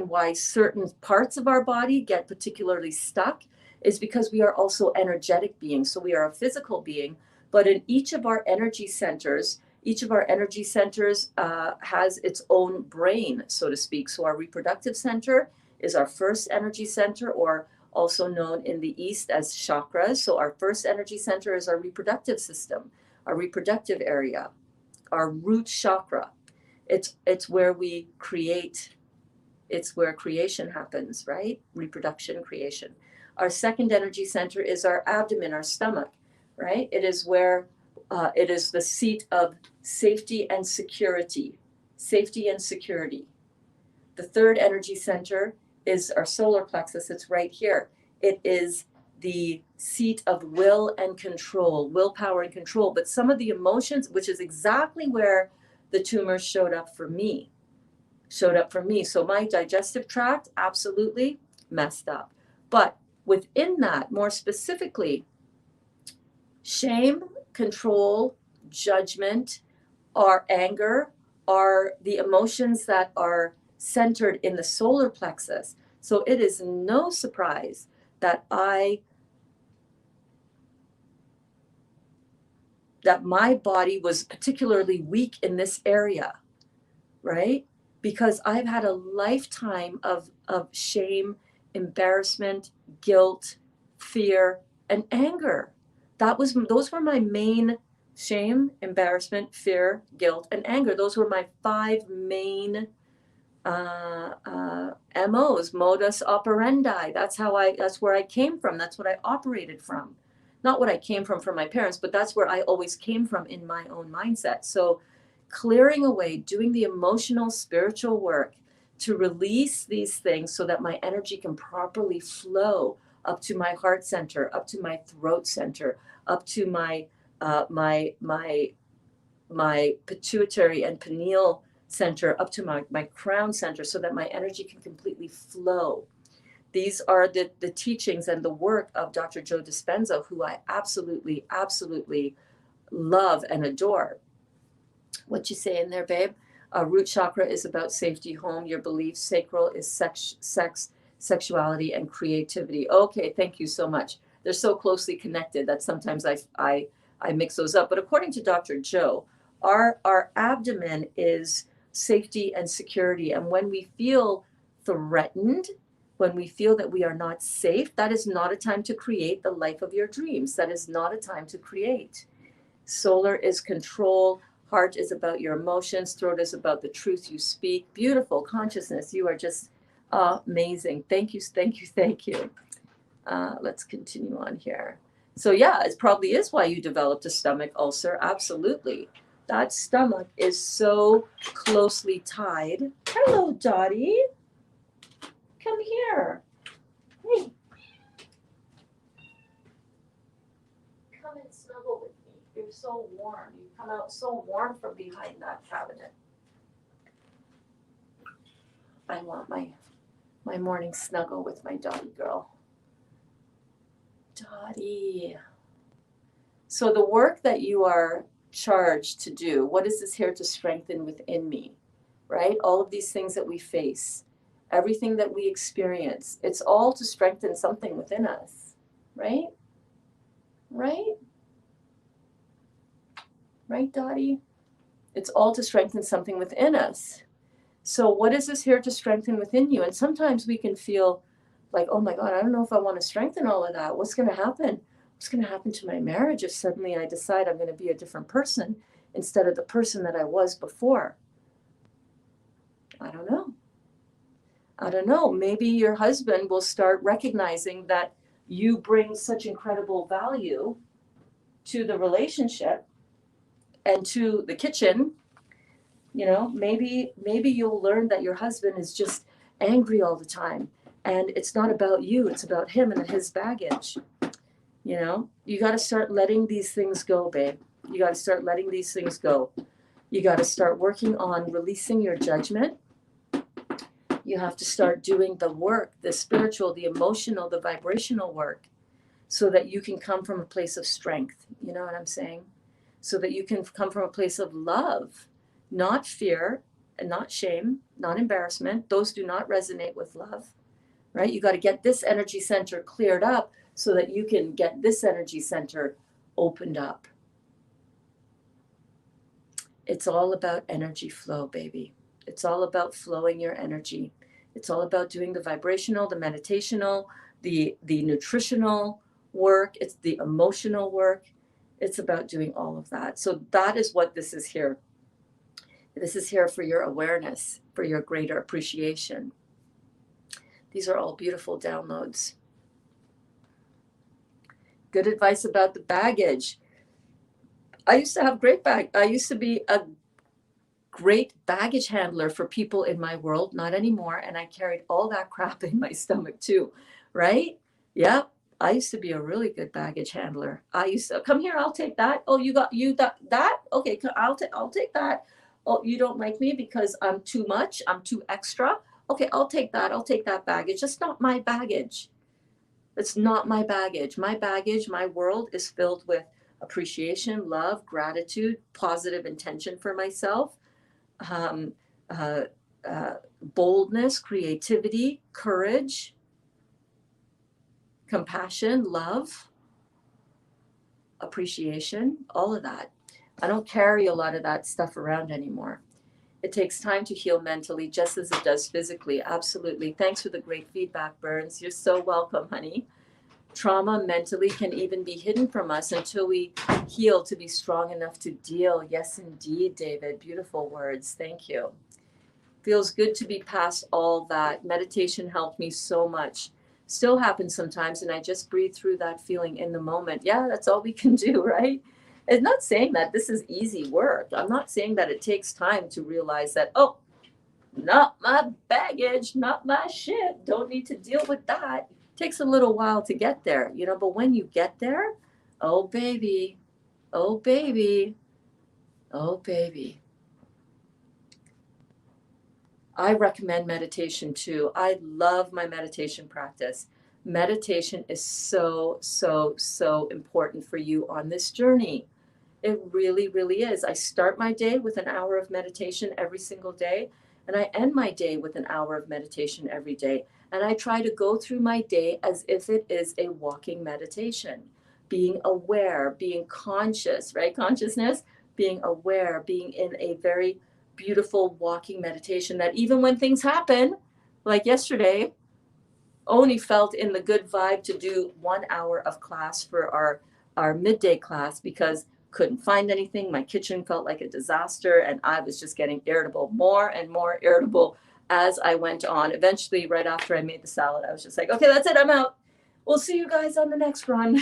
why certain parts of our body get particularly stuck is because we are also energetic beings. So we are a physical being, but in each of our energy centers has its own brain, so to speak. So our reproductive center is our first energy center, or also known in the East as chakras. So our first energy center is our reproductive system, our reproductive area, our root chakra. It's where we create. It's where creation happens, right? Reproduction, creation. Our second energy center is our abdomen, our stomach, right? It is where it is the seat of safety and security. Safety and security. The third energy center is our solar plexus. It's right here. It is the seat of will and control, willpower and control. But some of the emotions, which is exactly where the tumors showed up for me. So my digestive tract, absolutely messed up. But within that, more specifically, shame, control, judgment, our anger are the emotions that are centered in the solar plexus. So it is no surprise that my body was particularly weak in this area, right? Because I've had a lifetime of shame, embarrassment, guilt, fear, and anger. Those were my main: shame, embarrassment, fear, guilt, and anger. Those were my 5 main MOs, modus operandi. That's where I came from. That's what I operated from. Not what I came from my parents, but that's where I always came from in my own mindset. So clearing away, doing the emotional, spiritual work to release these things so that my energy can properly flow up to my heart center, up to my throat center, up to my pituitary and pineal center, up to my crown center, so that my energy can completely flow. These are the teachings and the work of Dr. Joe Dispenza, who I absolutely, absolutely love and adore. What you say in there, babe? Root chakra is about safety, home, your beliefs. Sacral is sex, sexuality, and creativity. Okay, thank you so much. They're so closely connected that sometimes I mix those up. But according to Dr. Joe, our abdomen is safety and security. And when we feel threatened, when we feel that we are not safe, that is not a time to create the life of your dreams. That is not a time to create. Solar is control. Heart is about your emotions. Throat is about the truth you speak. Beautiful consciousness. You are just amazing. Thank you, thank you, thank you. Let's continue on here. So yeah, it probably is why you developed a stomach ulcer. Absolutely. That stomach is so closely tied. Hello, Dottie. Come here. Hey. Come and snuggle with me. You're so warm. You come out so warm from behind that cabinet. I want my morning snuggle with my Dottie girl. Dottie. So the work that you are charged to do, what is this here to strengthen within me? right? All of these things that we face, everything that we experience, it's all to strengthen something within us, right? Right? Right, Dottie? It's all to strengthen something within us. So what is this here to strengthen within you? And sometimes we can feel like, oh my God, I don't know if I want to strengthen all of that. What's going to happen? What's going to happen to my marriage if suddenly I decide I'm going to be a different person instead of the person that I was before? I don't know. I don't know. Maybe your husband will start recognizing that you bring such incredible value to the relationship and to the kitchen. You know, maybe you'll learn that your husband is just angry all the time, and it's not about you, it's about him and his baggage. You know, you got to start letting these things go, babe. You got to start letting these things go. You got to start working on releasing your judgment. You have to start doing the work, the spiritual, the emotional, the vibrational work, so that you can come from a place of strength. You know what I'm saying? So that you can come from a place of love, not fear and not shame, not embarrassment. Those do not resonate with love, right? You got to get this energy center cleared up so that you can get this energy center opened up. It's all about energy flow, baby. It's all about flowing your energy. It's all about doing the vibrational, the meditational, the nutritional work. It's the emotional work. It's about doing all of that. So that is what this is here. This is here for your awareness, for your greater appreciation. These are all beautiful downloads. Good advice about the baggage. I used to be a great baggage handler for people in my world, not anymore. And I carried all that crap in my stomach too, right? Yeah. I used to be a really good baggage handler. I used to come here. I'll take that. Oh, that. Okay. I'll take that. Oh, you don't like me because I'm too much. I'm too extra. Okay. I'll take that. I'll take that baggage. It's not my baggage. It's not my baggage. My baggage, my world is filled with appreciation, love, gratitude, positive intention for myself, boldness, creativity, courage, compassion, love, appreciation, all of that. I don't carry a lot of that stuff around anymore. It takes time to heal mentally, just as it does physically. Absolutely. Thanks for the great feedback, Berns. You're so welcome, honey. Trauma mentally can even be hidden from us until we heal to be strong enough to deal. Yes, indeed, David. Beautiful words. Thank you. Feels good to be past all that. Meditation helped me so much. Still happens sometimes, and I just breathe through that feeling in the moment. Yeah, that's all we can do, right? It's not saying that this is easy work. I'm not saying that it takes time to realize that, oh, not my baggage, not my shit. Don't need to deal with that. Takes a little while to get there, you know, but when you get there, oh baby, oh baby, oh baby. I recommend meditation too. I love my meditation practice. Meditation is so, so, so important for you on this journey. It really, really is. I start my day with an hour of meditation every single day, and I end my day with an hour of meditation every day. And I try to go through my day as if it is a walking meditation, being aware, being conscious, right? Consciousness, being aware, being in a very beautiful walking meditation that even when things happen, like yesterday, Oni felt in the good vibe to do 1 hour of class for our midday class because couldn't find anything. My kitchen felt like a disaster, and I was just getting irritable, more and more irritable as I went on. Eventually, right after I made the salad, I was just like, okay, that's it, I'm out. We'll see you guys on the next run.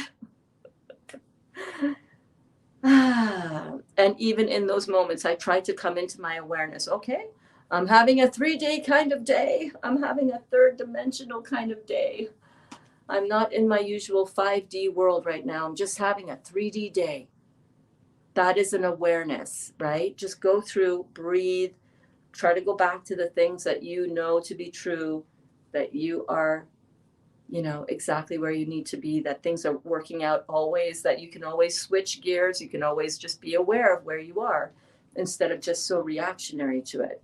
And even in those moments, I tried to come into my awareness. Okay, I'm having a 3-day kind of day. I'm having a third dimensional kind of day. I'm not in my usual 5D world right now. I'm just having a 3D day. That is an awareness, right? Just go through, breathe, try to go back to the things that you know to be true, that you are, you know, exactly where you need to be, that things are working out always, that you can always switch gears. You can always just be aware of where you are instead of just so reactionary to it.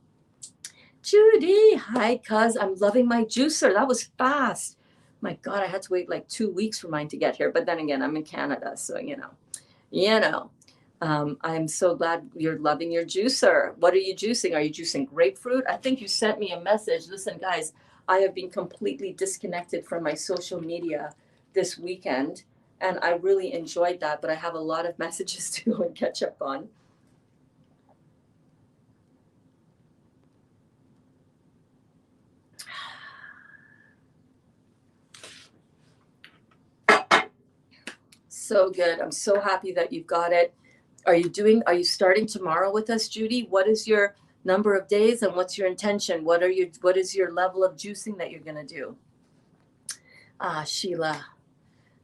Judy, hi, cuz. I'm loving my juicer. That was fast. My God, I had to wait like 2 weeks for mine to get here. But then again, I'm in Canada, so you know. I'm so glad you're loving your juicer. What are you juicing? Are you juicing grapefruit? I think you sent me a message. Listen, guys, I have been completely disconnected from my social media this weekend, and I really enjoyed that. But I have a lot of messages to go and catch up on. So good. I'm so happy that you've got it. Are you starting tomorrow with us, Judy? What is your number of days and what's your intention? What is your level of juicing that you're going to do? Ah, Sheila,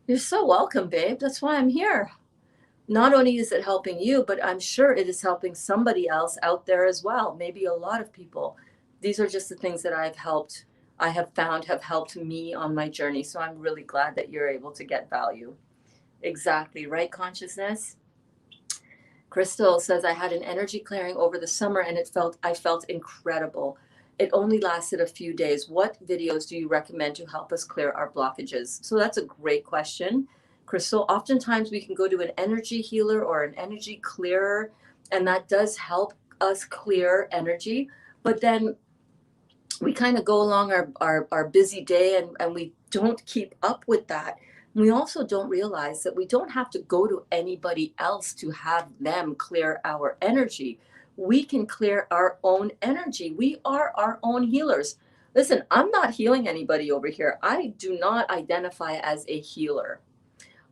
you're so welcome, babe. That's why I'm here. Not only is it helping you, but I'm sure it is helping somebody else out there as well. Maybe a lot of people. These are just the things that I have found have helped me on my journey. So I'm really glad that you're able to get value. Exactly, right, consciousness? Crystal says, I had an energy clearing over the summer and I felt incredible. It only lasted a few days. What videos do you recommend to help us clear our blockages? So that's a great question, Crystal. Oftentimes we can go to an energy healer or an energy clearer, and that does help us clear energy. But then we kind of go along our busy day, and we don't keep up with that. We also don't realize that we don't have to go to anybody else to have them clear our energy. We can clear our own energy. We are our own healers. Listen, I'm not healing anybody over here. I do not identify as a healer.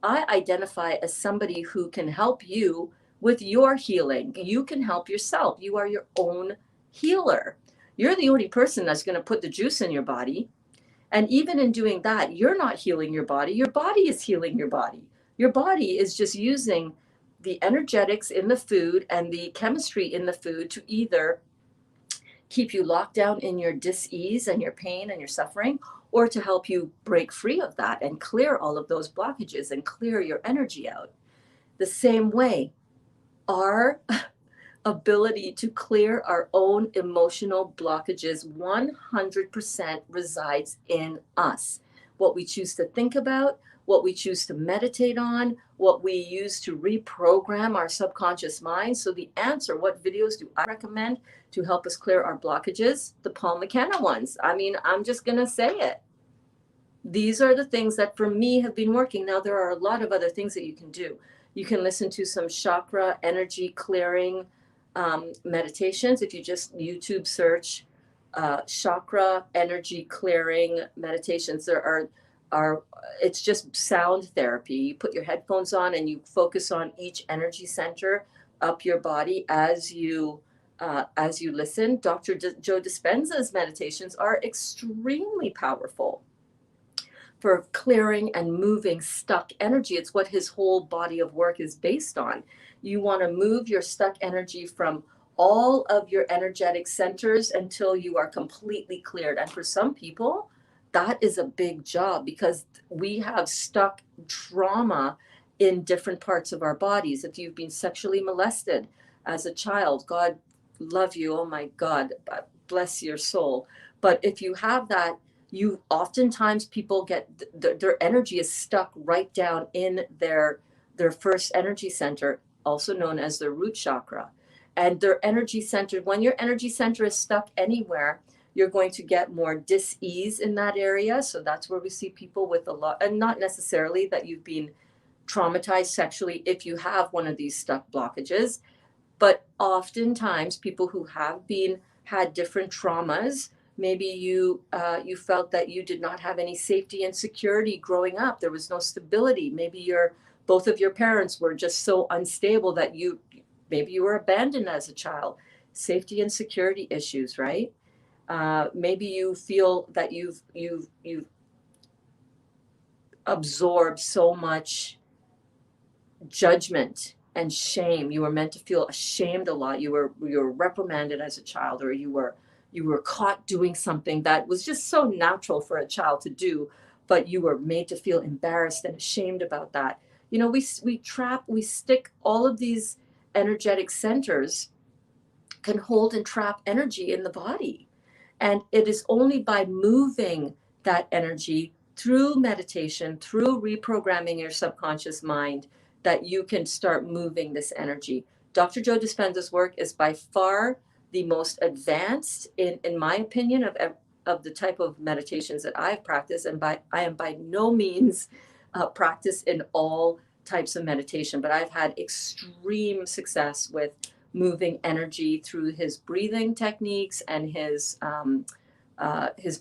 I identify as somebody who can help you with your healing. You can help yourself. You are your own healer. You're the only person that's going to put the juice in your body. And even in doing that, you're not healing your body. Your body is healing your body. Your body is just using the energetics in the food and the chemistry in the food to either keep you locked down in your dis-ease and your pain and your suffering, or to help you break free of that and clear all of those blockages and clear your energy out. The same way, our ability to clear our own emotional blockages 100% resides in us. What we choose to think about, what we choose to meditate on, what we use to reprogram our subconscious mind. So the answer, what videos do I recommend to help us clear our blockages? The Paul McKenna ones. I mean, I'm just going to say it. These are the things that for me have been working. Now, there are a lot of other things that you can do. You can listen to some chakra energy clearing meditations. If you just YouTube search chakra energy clearing meditations, it's just sound therapy. You put your headphones on and you focus on each energy center up your body as you listen. Joe Dispenza's meditations are extremely powerful for clearing and moving stuck energy. It's what his whole body of work is based on. You want to move your stuck energy from all of your energetic centers until you are completely cleared. And for some people, that is a big job because we have stuck trauma in different parts of our bodies. If you've been sexually molested as a child, God love you. Oh my God, bless your soul. But if you have that, you oftentimes people get their energy is stuck right down in their first energy center, also known as their root chakra. And their energy center, when your energy center is stuck anywhere, you're going to get more dis-ease in that area. So that's where we see people with a lot, and not necessarily that you've been traumatized sexually if you have one of these stuck blockages, but oftentimes people who have had different traumas. Maybe you felt that you did not have any safety and security growing up. There was no stability. Maybe both of your parents were just so unstable that maybe you were abandoned as a child. Safety and security issues, right? Maybe you feel that you've absorbed so much judgment and shame. You were meant to feel ashamed a lot. You were reprimanded as a child, or you were caught doing something that was just so natural for a child to do, but you were made to feel embarrassed and ashamed about that. We stick all of these energetic centers can hold and trap energy in the body. And it is only by moving that energy through meditation, through reprogramming your subconscious mind, that you can start moving this energy. Dr. Joe Dispenza's work is by far the most advanced, in my opinion, of the type of meditations that I've practiced. And I am by no means practiced in all types of meditation, but I've had extreme success with moving energy through his breathing techniques and his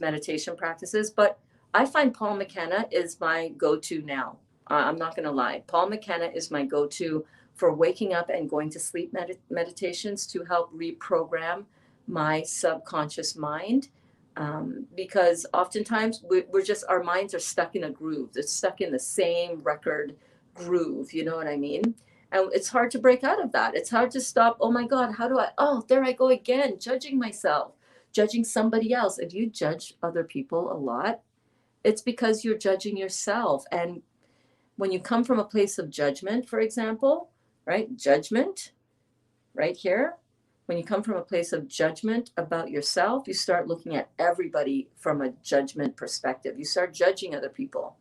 meditation practices. But I find Paul McKenna is my go-to now. I'm not going to lie. Paul McKenna is my go-to for waking up and going to sleep meditations to help reprogram my subconscious mind. Because oftentimes we're just, our minds are stuck in a groove. They're stuck in the same record groove. You know what I mean? And it's hard to break out of that. It's hard to stop. Oh my God, how do I? Oh, there I go again, judging myself, judging somebody else. If you judge other people a lot, it's because you're judging yourself. And when you come from a place of judgment, for example, right? Judgment, right here. When you come from a place of judgment about yourself, you start looking at everybody from a judgment perspective. You start judging other people.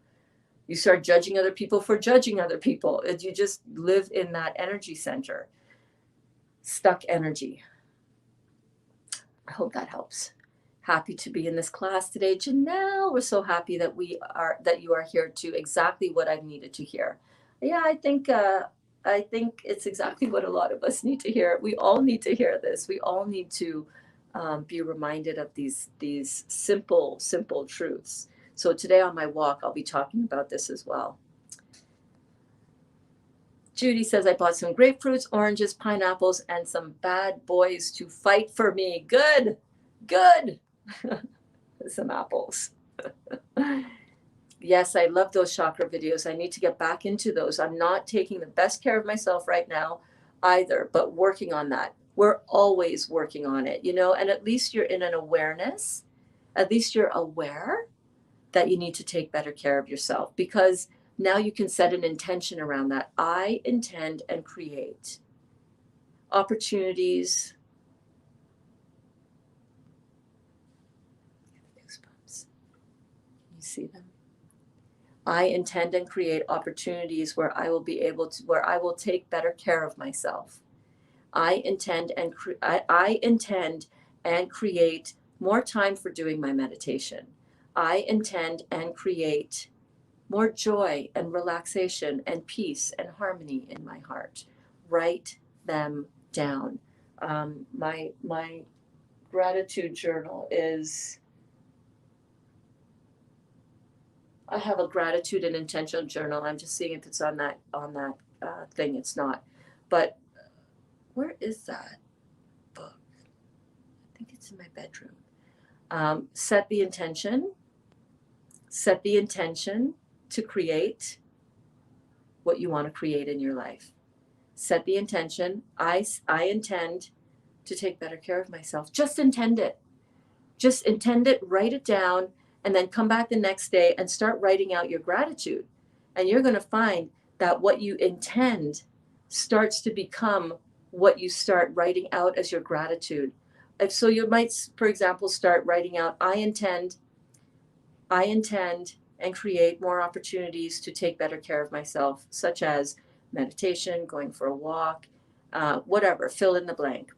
You start judging other people for judging other people. You just live in that energy center, stuck energy. I hope that helps. Happy to be in this class today. Janelle, we're so happy that you are here too. Exactly what I've needed to hear. Yeah, I think it's exactly what a lot of us need to hear. We all need to hear this. We all need to be reminded of these simple truths. So today on my walk, I'll be talking about this as well. Judy says, I bought some grapefruits, oranges, pineapples, and some bad boys to fight for me. Good. Some apples. Yes, I love those chakra videos. I need to get back into those. I'm not taking the best care of myself right now either, but working on that. We're always working on it, and at least you're in an awareness. At least you're aware that you need to take better care of yourself, because now you can set an intention around that. I intend and create opportunities. Goosebumps. Can you see them? I intend and create opportunities where I will take better care of myself. I intend and create more time for doing my meditation. I intend and create more joy and relaxation and peace and harmony in my heart. Write them down. My gratitude journal is, I have a gratitude and intentional journal. I'm just seeing if it's on that thing. It's not. But where is that book? I think it's in my bedroom. Set the intention to create what you want to create in your life. Set the intention. I intend to take better care of myself. Just intend it. Write it down, and then come back the next day and start writing out your gratitude. And you're going to find that what you intend starts to become what you start writing out as your gratitude. So you might, for example, start writing out, I intend and create more opportunities to take better care of myself, such as meditation, going for a walk, whatever, fill in the blank.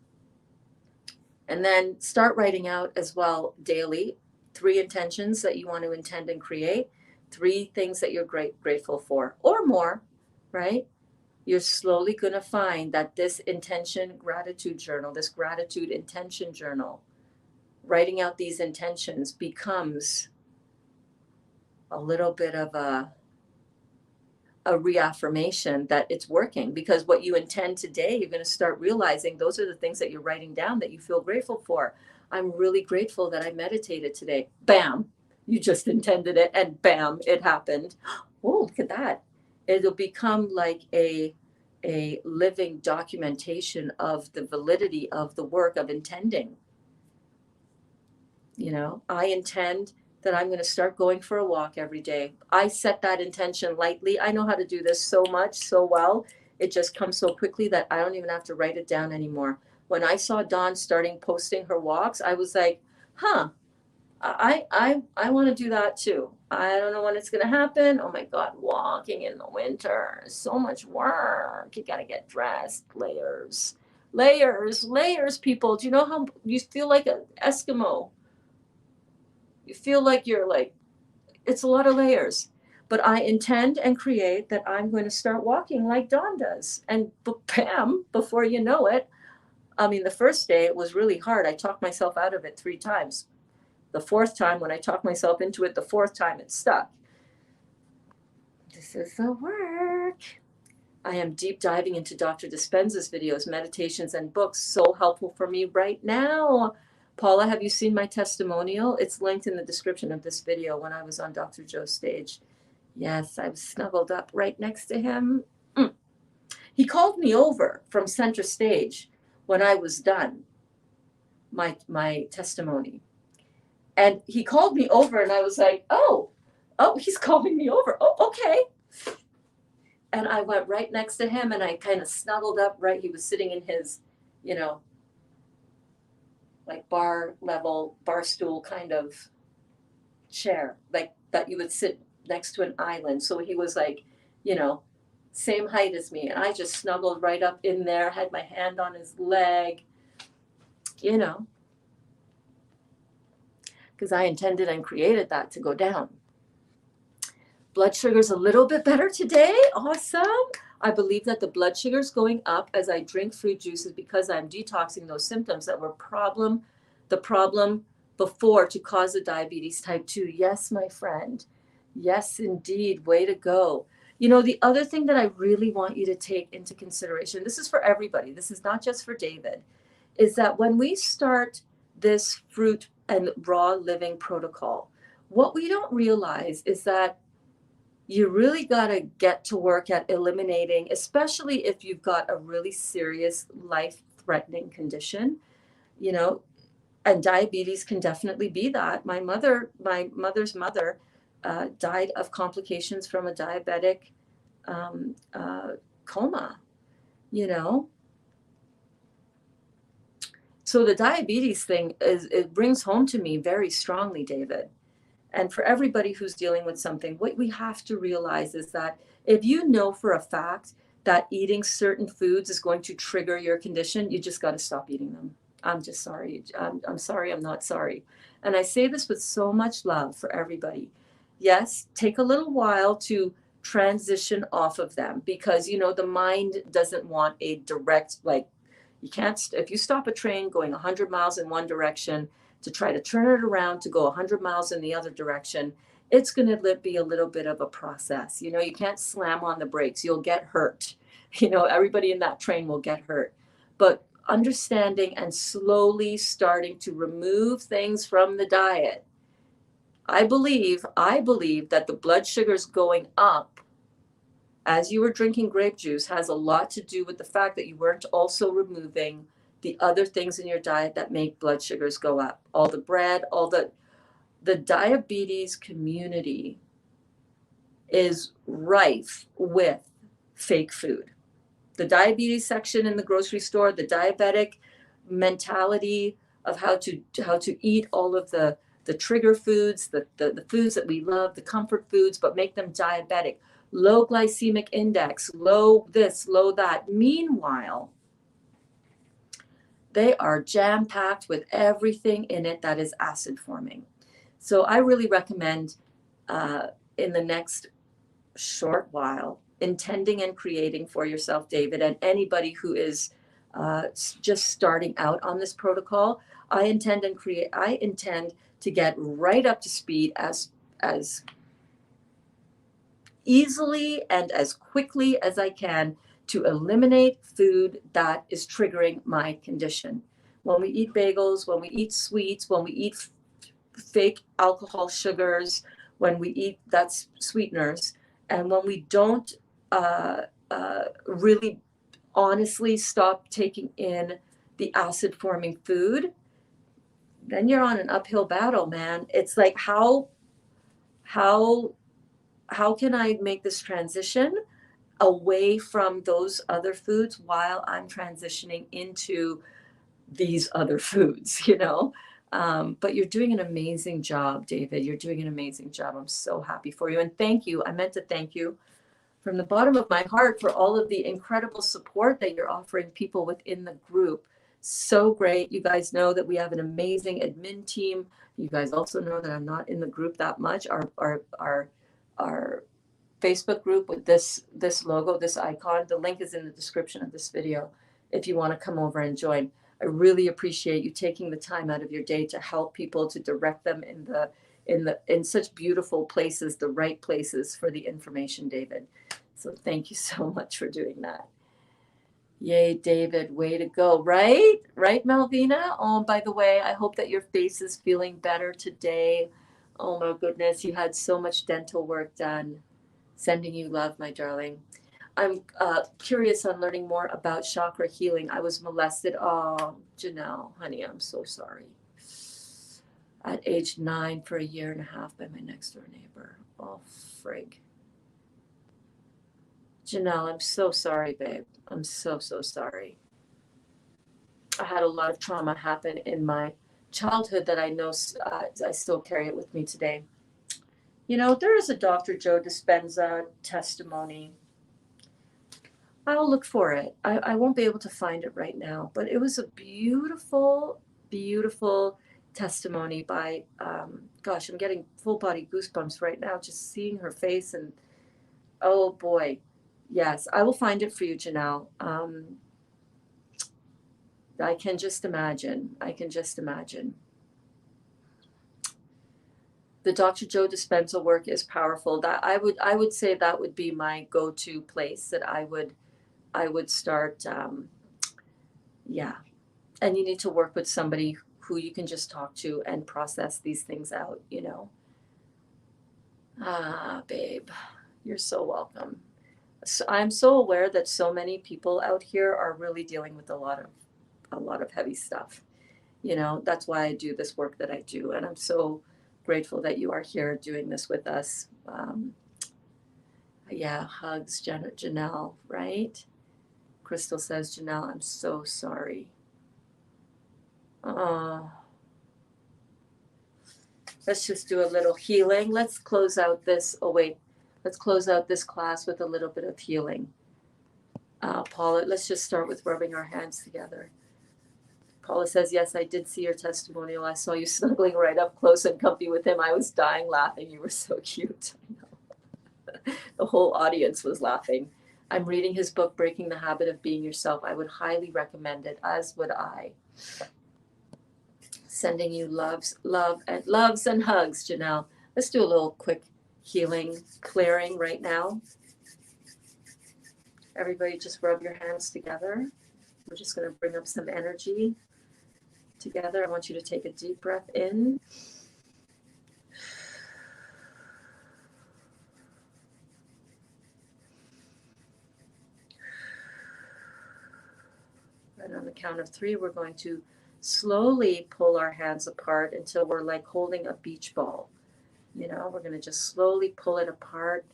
And then start writing out as well daily 3 intentions that you want to intend and create, 3 things that you're grateful for, or more, right? You're slowly going to find that this intention gratitude journal, this gratitude intention journal, writing out these intentions becomes a little bit of a reaffirmation that it's working, because what you intend today, you're going to start realizing those are the things that you're writing down that you feel grateful for. I'm really grateful that I meditated today. Bam, you just intended it, and bam, it happened. Oh, look at that. It'll become like a living documentation of the validity of the work of intending. I intend that I'm going to start going for a walk every day. I set that intention lightly. I know how to do this so well. It just comes so quickly that I don't even have to write it down anymore. When I saw Dawn starting posting her walks, I was like, huh, I want to do that too. I don't know when it's going to happen. Oh my God, walking in the winter is so much work. You got to get dressed. Layers, layers, layers, people. Do you know how you feel like an Eskimo? You feel like you're like, it's a lot of layers. But I intend and create that I'm going to start walking like Dawn does. And bam, before you know it, I mean, the first day it was really hard. I talked myself out of it 3 times. The fourth time, when I talked myself into it, the fourth time it stuck. This is the work. I am deep diving into Dr. Dispenza's videos, meditations, and books. So helpful for me right now. Paula, have you seen my testimonial? It's linked in the description of this video when I was on Dr. Joe's stage. Yes, I was snuggled up right next to him. He called me over from center stage when I was done my testimony. And he called me over and I was like, oh, he's calling me over. Oh, okay. And I went right next to him and I kind of snuggled up right. He was sitting in his, like bar stool kind of chair, like that you would sit next to an island. So he was like, same height as me. And I just snuggled right up in there, had my hand on his leg, because I intended and created that to go down. Blood sugar's a little bit better today. Awesome. I believe that the blood sugar's going up as I drink fruit juices because I'm detoxing those symptoms that were the problem before to cause the diabetes type 2. Yes, my friend. Yes, indeed. Way to go. The other thing that I really want you to take into consideration, this is for everybody, this is not just for David, is that when we start this fruit and raw living protocol, what we don't realize is that you really got to get to work at eliminating, especially if you've got a really serious life-threatening condition, and diabetes can definitely be that. My mother's mother died of complications from a diabetic coma, So the diabetes thing it brings home to me very strongly, David. And for everybody who's dealing with something, what we have to realize is that if you know for a fact that eating certain foods is going to trigger your condition, you just got to stop eating them. I'm just sorry. I'm sorry. I'm not sorry. And I say this with so much love for everybody. Yes, take a little while to transition off of them because, the mind doesn't want a direct, you can't, if you stop a train going 100 miles in one direction, to try to turn it around to go 100 miles in the other direction, it's going to be a little bit of a process. You can't slam on the brakes. You'll get hurt. Everybody in that train will get hurt. But understanding and slowly starting to remove things from the diet. I believe that the blood sugars going up as you were drinking grape juice has a lot to do with the fact that you weren't also removing the other things in your diet that make blood sugars go up. All the bread, all the diabetes community is rife with fake food. The diabetes section in the grocery store, the diabetic mentality of how to eat all of the trigger foods, the foods that we love, the comfort foods, but make them diabetic. Low glycemic index, low this, low that. Meanwhile, they are jam-packed with everything in it that is acid forming. So I really recommend in the next short while, intending and creating for yourself, David, and anybody who is just starting out on this protocol, I intend to get right up to speed as easily and as quickly as I can to eliminate food that is triggering my condition. When we eat bagels, when we eat sweets, when we eat fake alcohol sugars, when we eat that's sweeteners, and when we don't really honestly stop taking in the acid forming food, then you're on an uphill battle, man. It's like how can I make this transition away from those other foods while I'm transitioning into these other foods, But you're doing an amazing job, David. You're doing an amazing job. I'm so happy for you. And thank you. I meant to thank you from the bottom of my heart for all of the incredible support that you're offering people within the group. So great. You guys know that we have an amazing admin team. You guys also know that I'm not in the group that much. Our Facebook group with this logo, this icon, the link is in the description of this video if you want to come over and join. I really appreciate you taking the time out of your day to help people, to direct them in such beautiful places, the right places for the information, David. So thank you so much for doing that. Yay, David, way to go. Right, Malvina? Oh, by the way, I hope that your face is feeling better today. Oh my goodness, you had so much dental work done. Sending you love, my darling. I'm curious on learning more about chakra healing. I was molested. Oh, Janelle, honey, I'm so sorry. At age 9 for 1.5 years by my next door neighbor. Oh, frig. Janelle, I'm so sorry, babe. I'm so sorry. I had a lot of trauma happen in my childhood that I know I still carry it with me today. You know, there is a Dr. Joe Dispenza testimony. I'll look for it. I won't be able to find it right now, but it was a beautiful, beautiful testimony by, gosh, I'm getting full body goosebumps right now, just seeing her face. And oh boy, yes, I will find it for you, Janelle. I can just imagine. The Dr. Joe Dispenza work is powerful. That I would say that would be my go-to place that I would start. Yeah, and you need to work with somebody who you can just talk to and process these things out. You know. Ah, babe, you're so welcome. So I'm so aware that so many people out here are really dealing with a lot of heavy stuff. You know, that's why I do this work that I do, and I'm so grateful that you are here doing this with us. Yeah, hugs, Janelle, right? Crystal says, Janelle, I'm so sorry. Let's just do a little healing. Let's close out this. Oh, wait. Let's close out this class with a little bit of healing. Paula, let's just start with rubbing our hands together. Paula says, yes, I did see your testimonial. I saw you snuggling right up close and comfy with him. I was dying laughing. You were so cute. I know. The whole audience was laughing. I'm reading his book, Breaking the Habit of Being Yourself. I would highly recommend it, as would I. Sending you loves and hugs, Janelle. Let's do a little quick healing, clearing right now. Everybody just rub your hands together. We're just going to bring up some energy together. I want you to take a deep breath in. And on the count of 3, we're going to slowly pull our hands apart until we're like holding a beach ball. You know, we're going to just slowly pull it apart.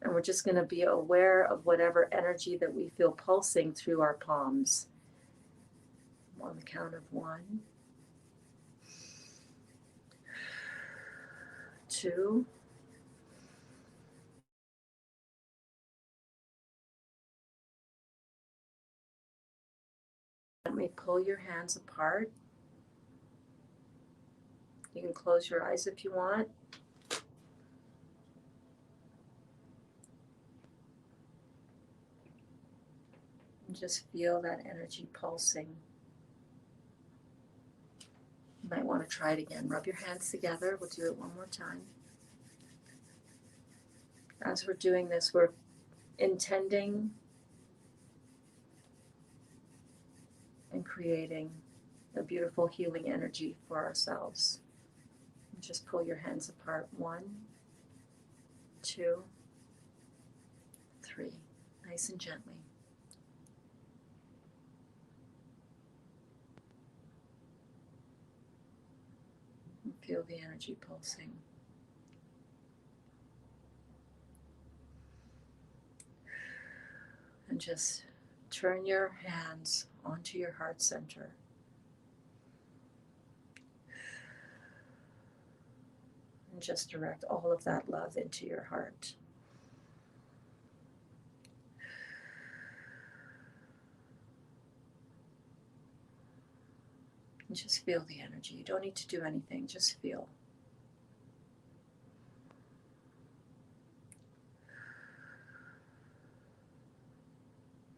And we're just going to be aware of whatever energy that we feel pulsing through our palms. On the count of 1, 2, let me pull your hands apart. You can close your eyes if you want. And just feel that energy pulsing. You might want to try it again. Rub your hands together. We'll do it one more time. As we're doing this, we're intending and creating a beautiful healing energy for ourselves. And just pull your hands apart. 1, 2, 3. Nice and gently. And feel the energy pulsing. And just turn your hands onto your heart center. And just direct all of that love into your heart. And just feel the energy. You don't need to do anything, just feel.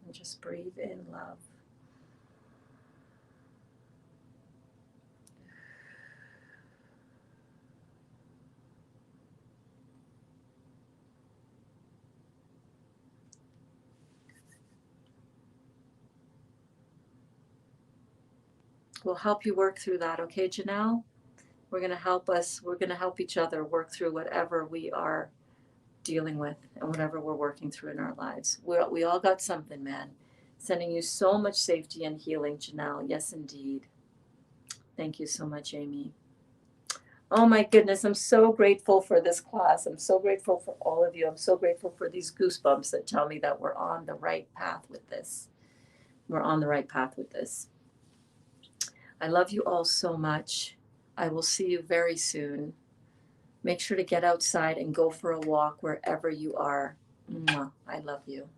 And just breathe in love. We'll help you work through that, okay, Janelle? We're going to help each other work through whatever we are dealing with and whatever we're working through in our lives. We all got something, man. Sending you so much safety and healing, Janelle. Yes, indeed. Thank you so much, Amy. Oh my goodness, I'm so grateful for this class. I'm so grateful for all of you. I'm so grateful for these goosebumps that tell me that we're on the right path with this. We're on the right path with this. I love you all so much. I will see you very soon. Make sure to get outside and go for a walk wherever you are. Mwah. I love you.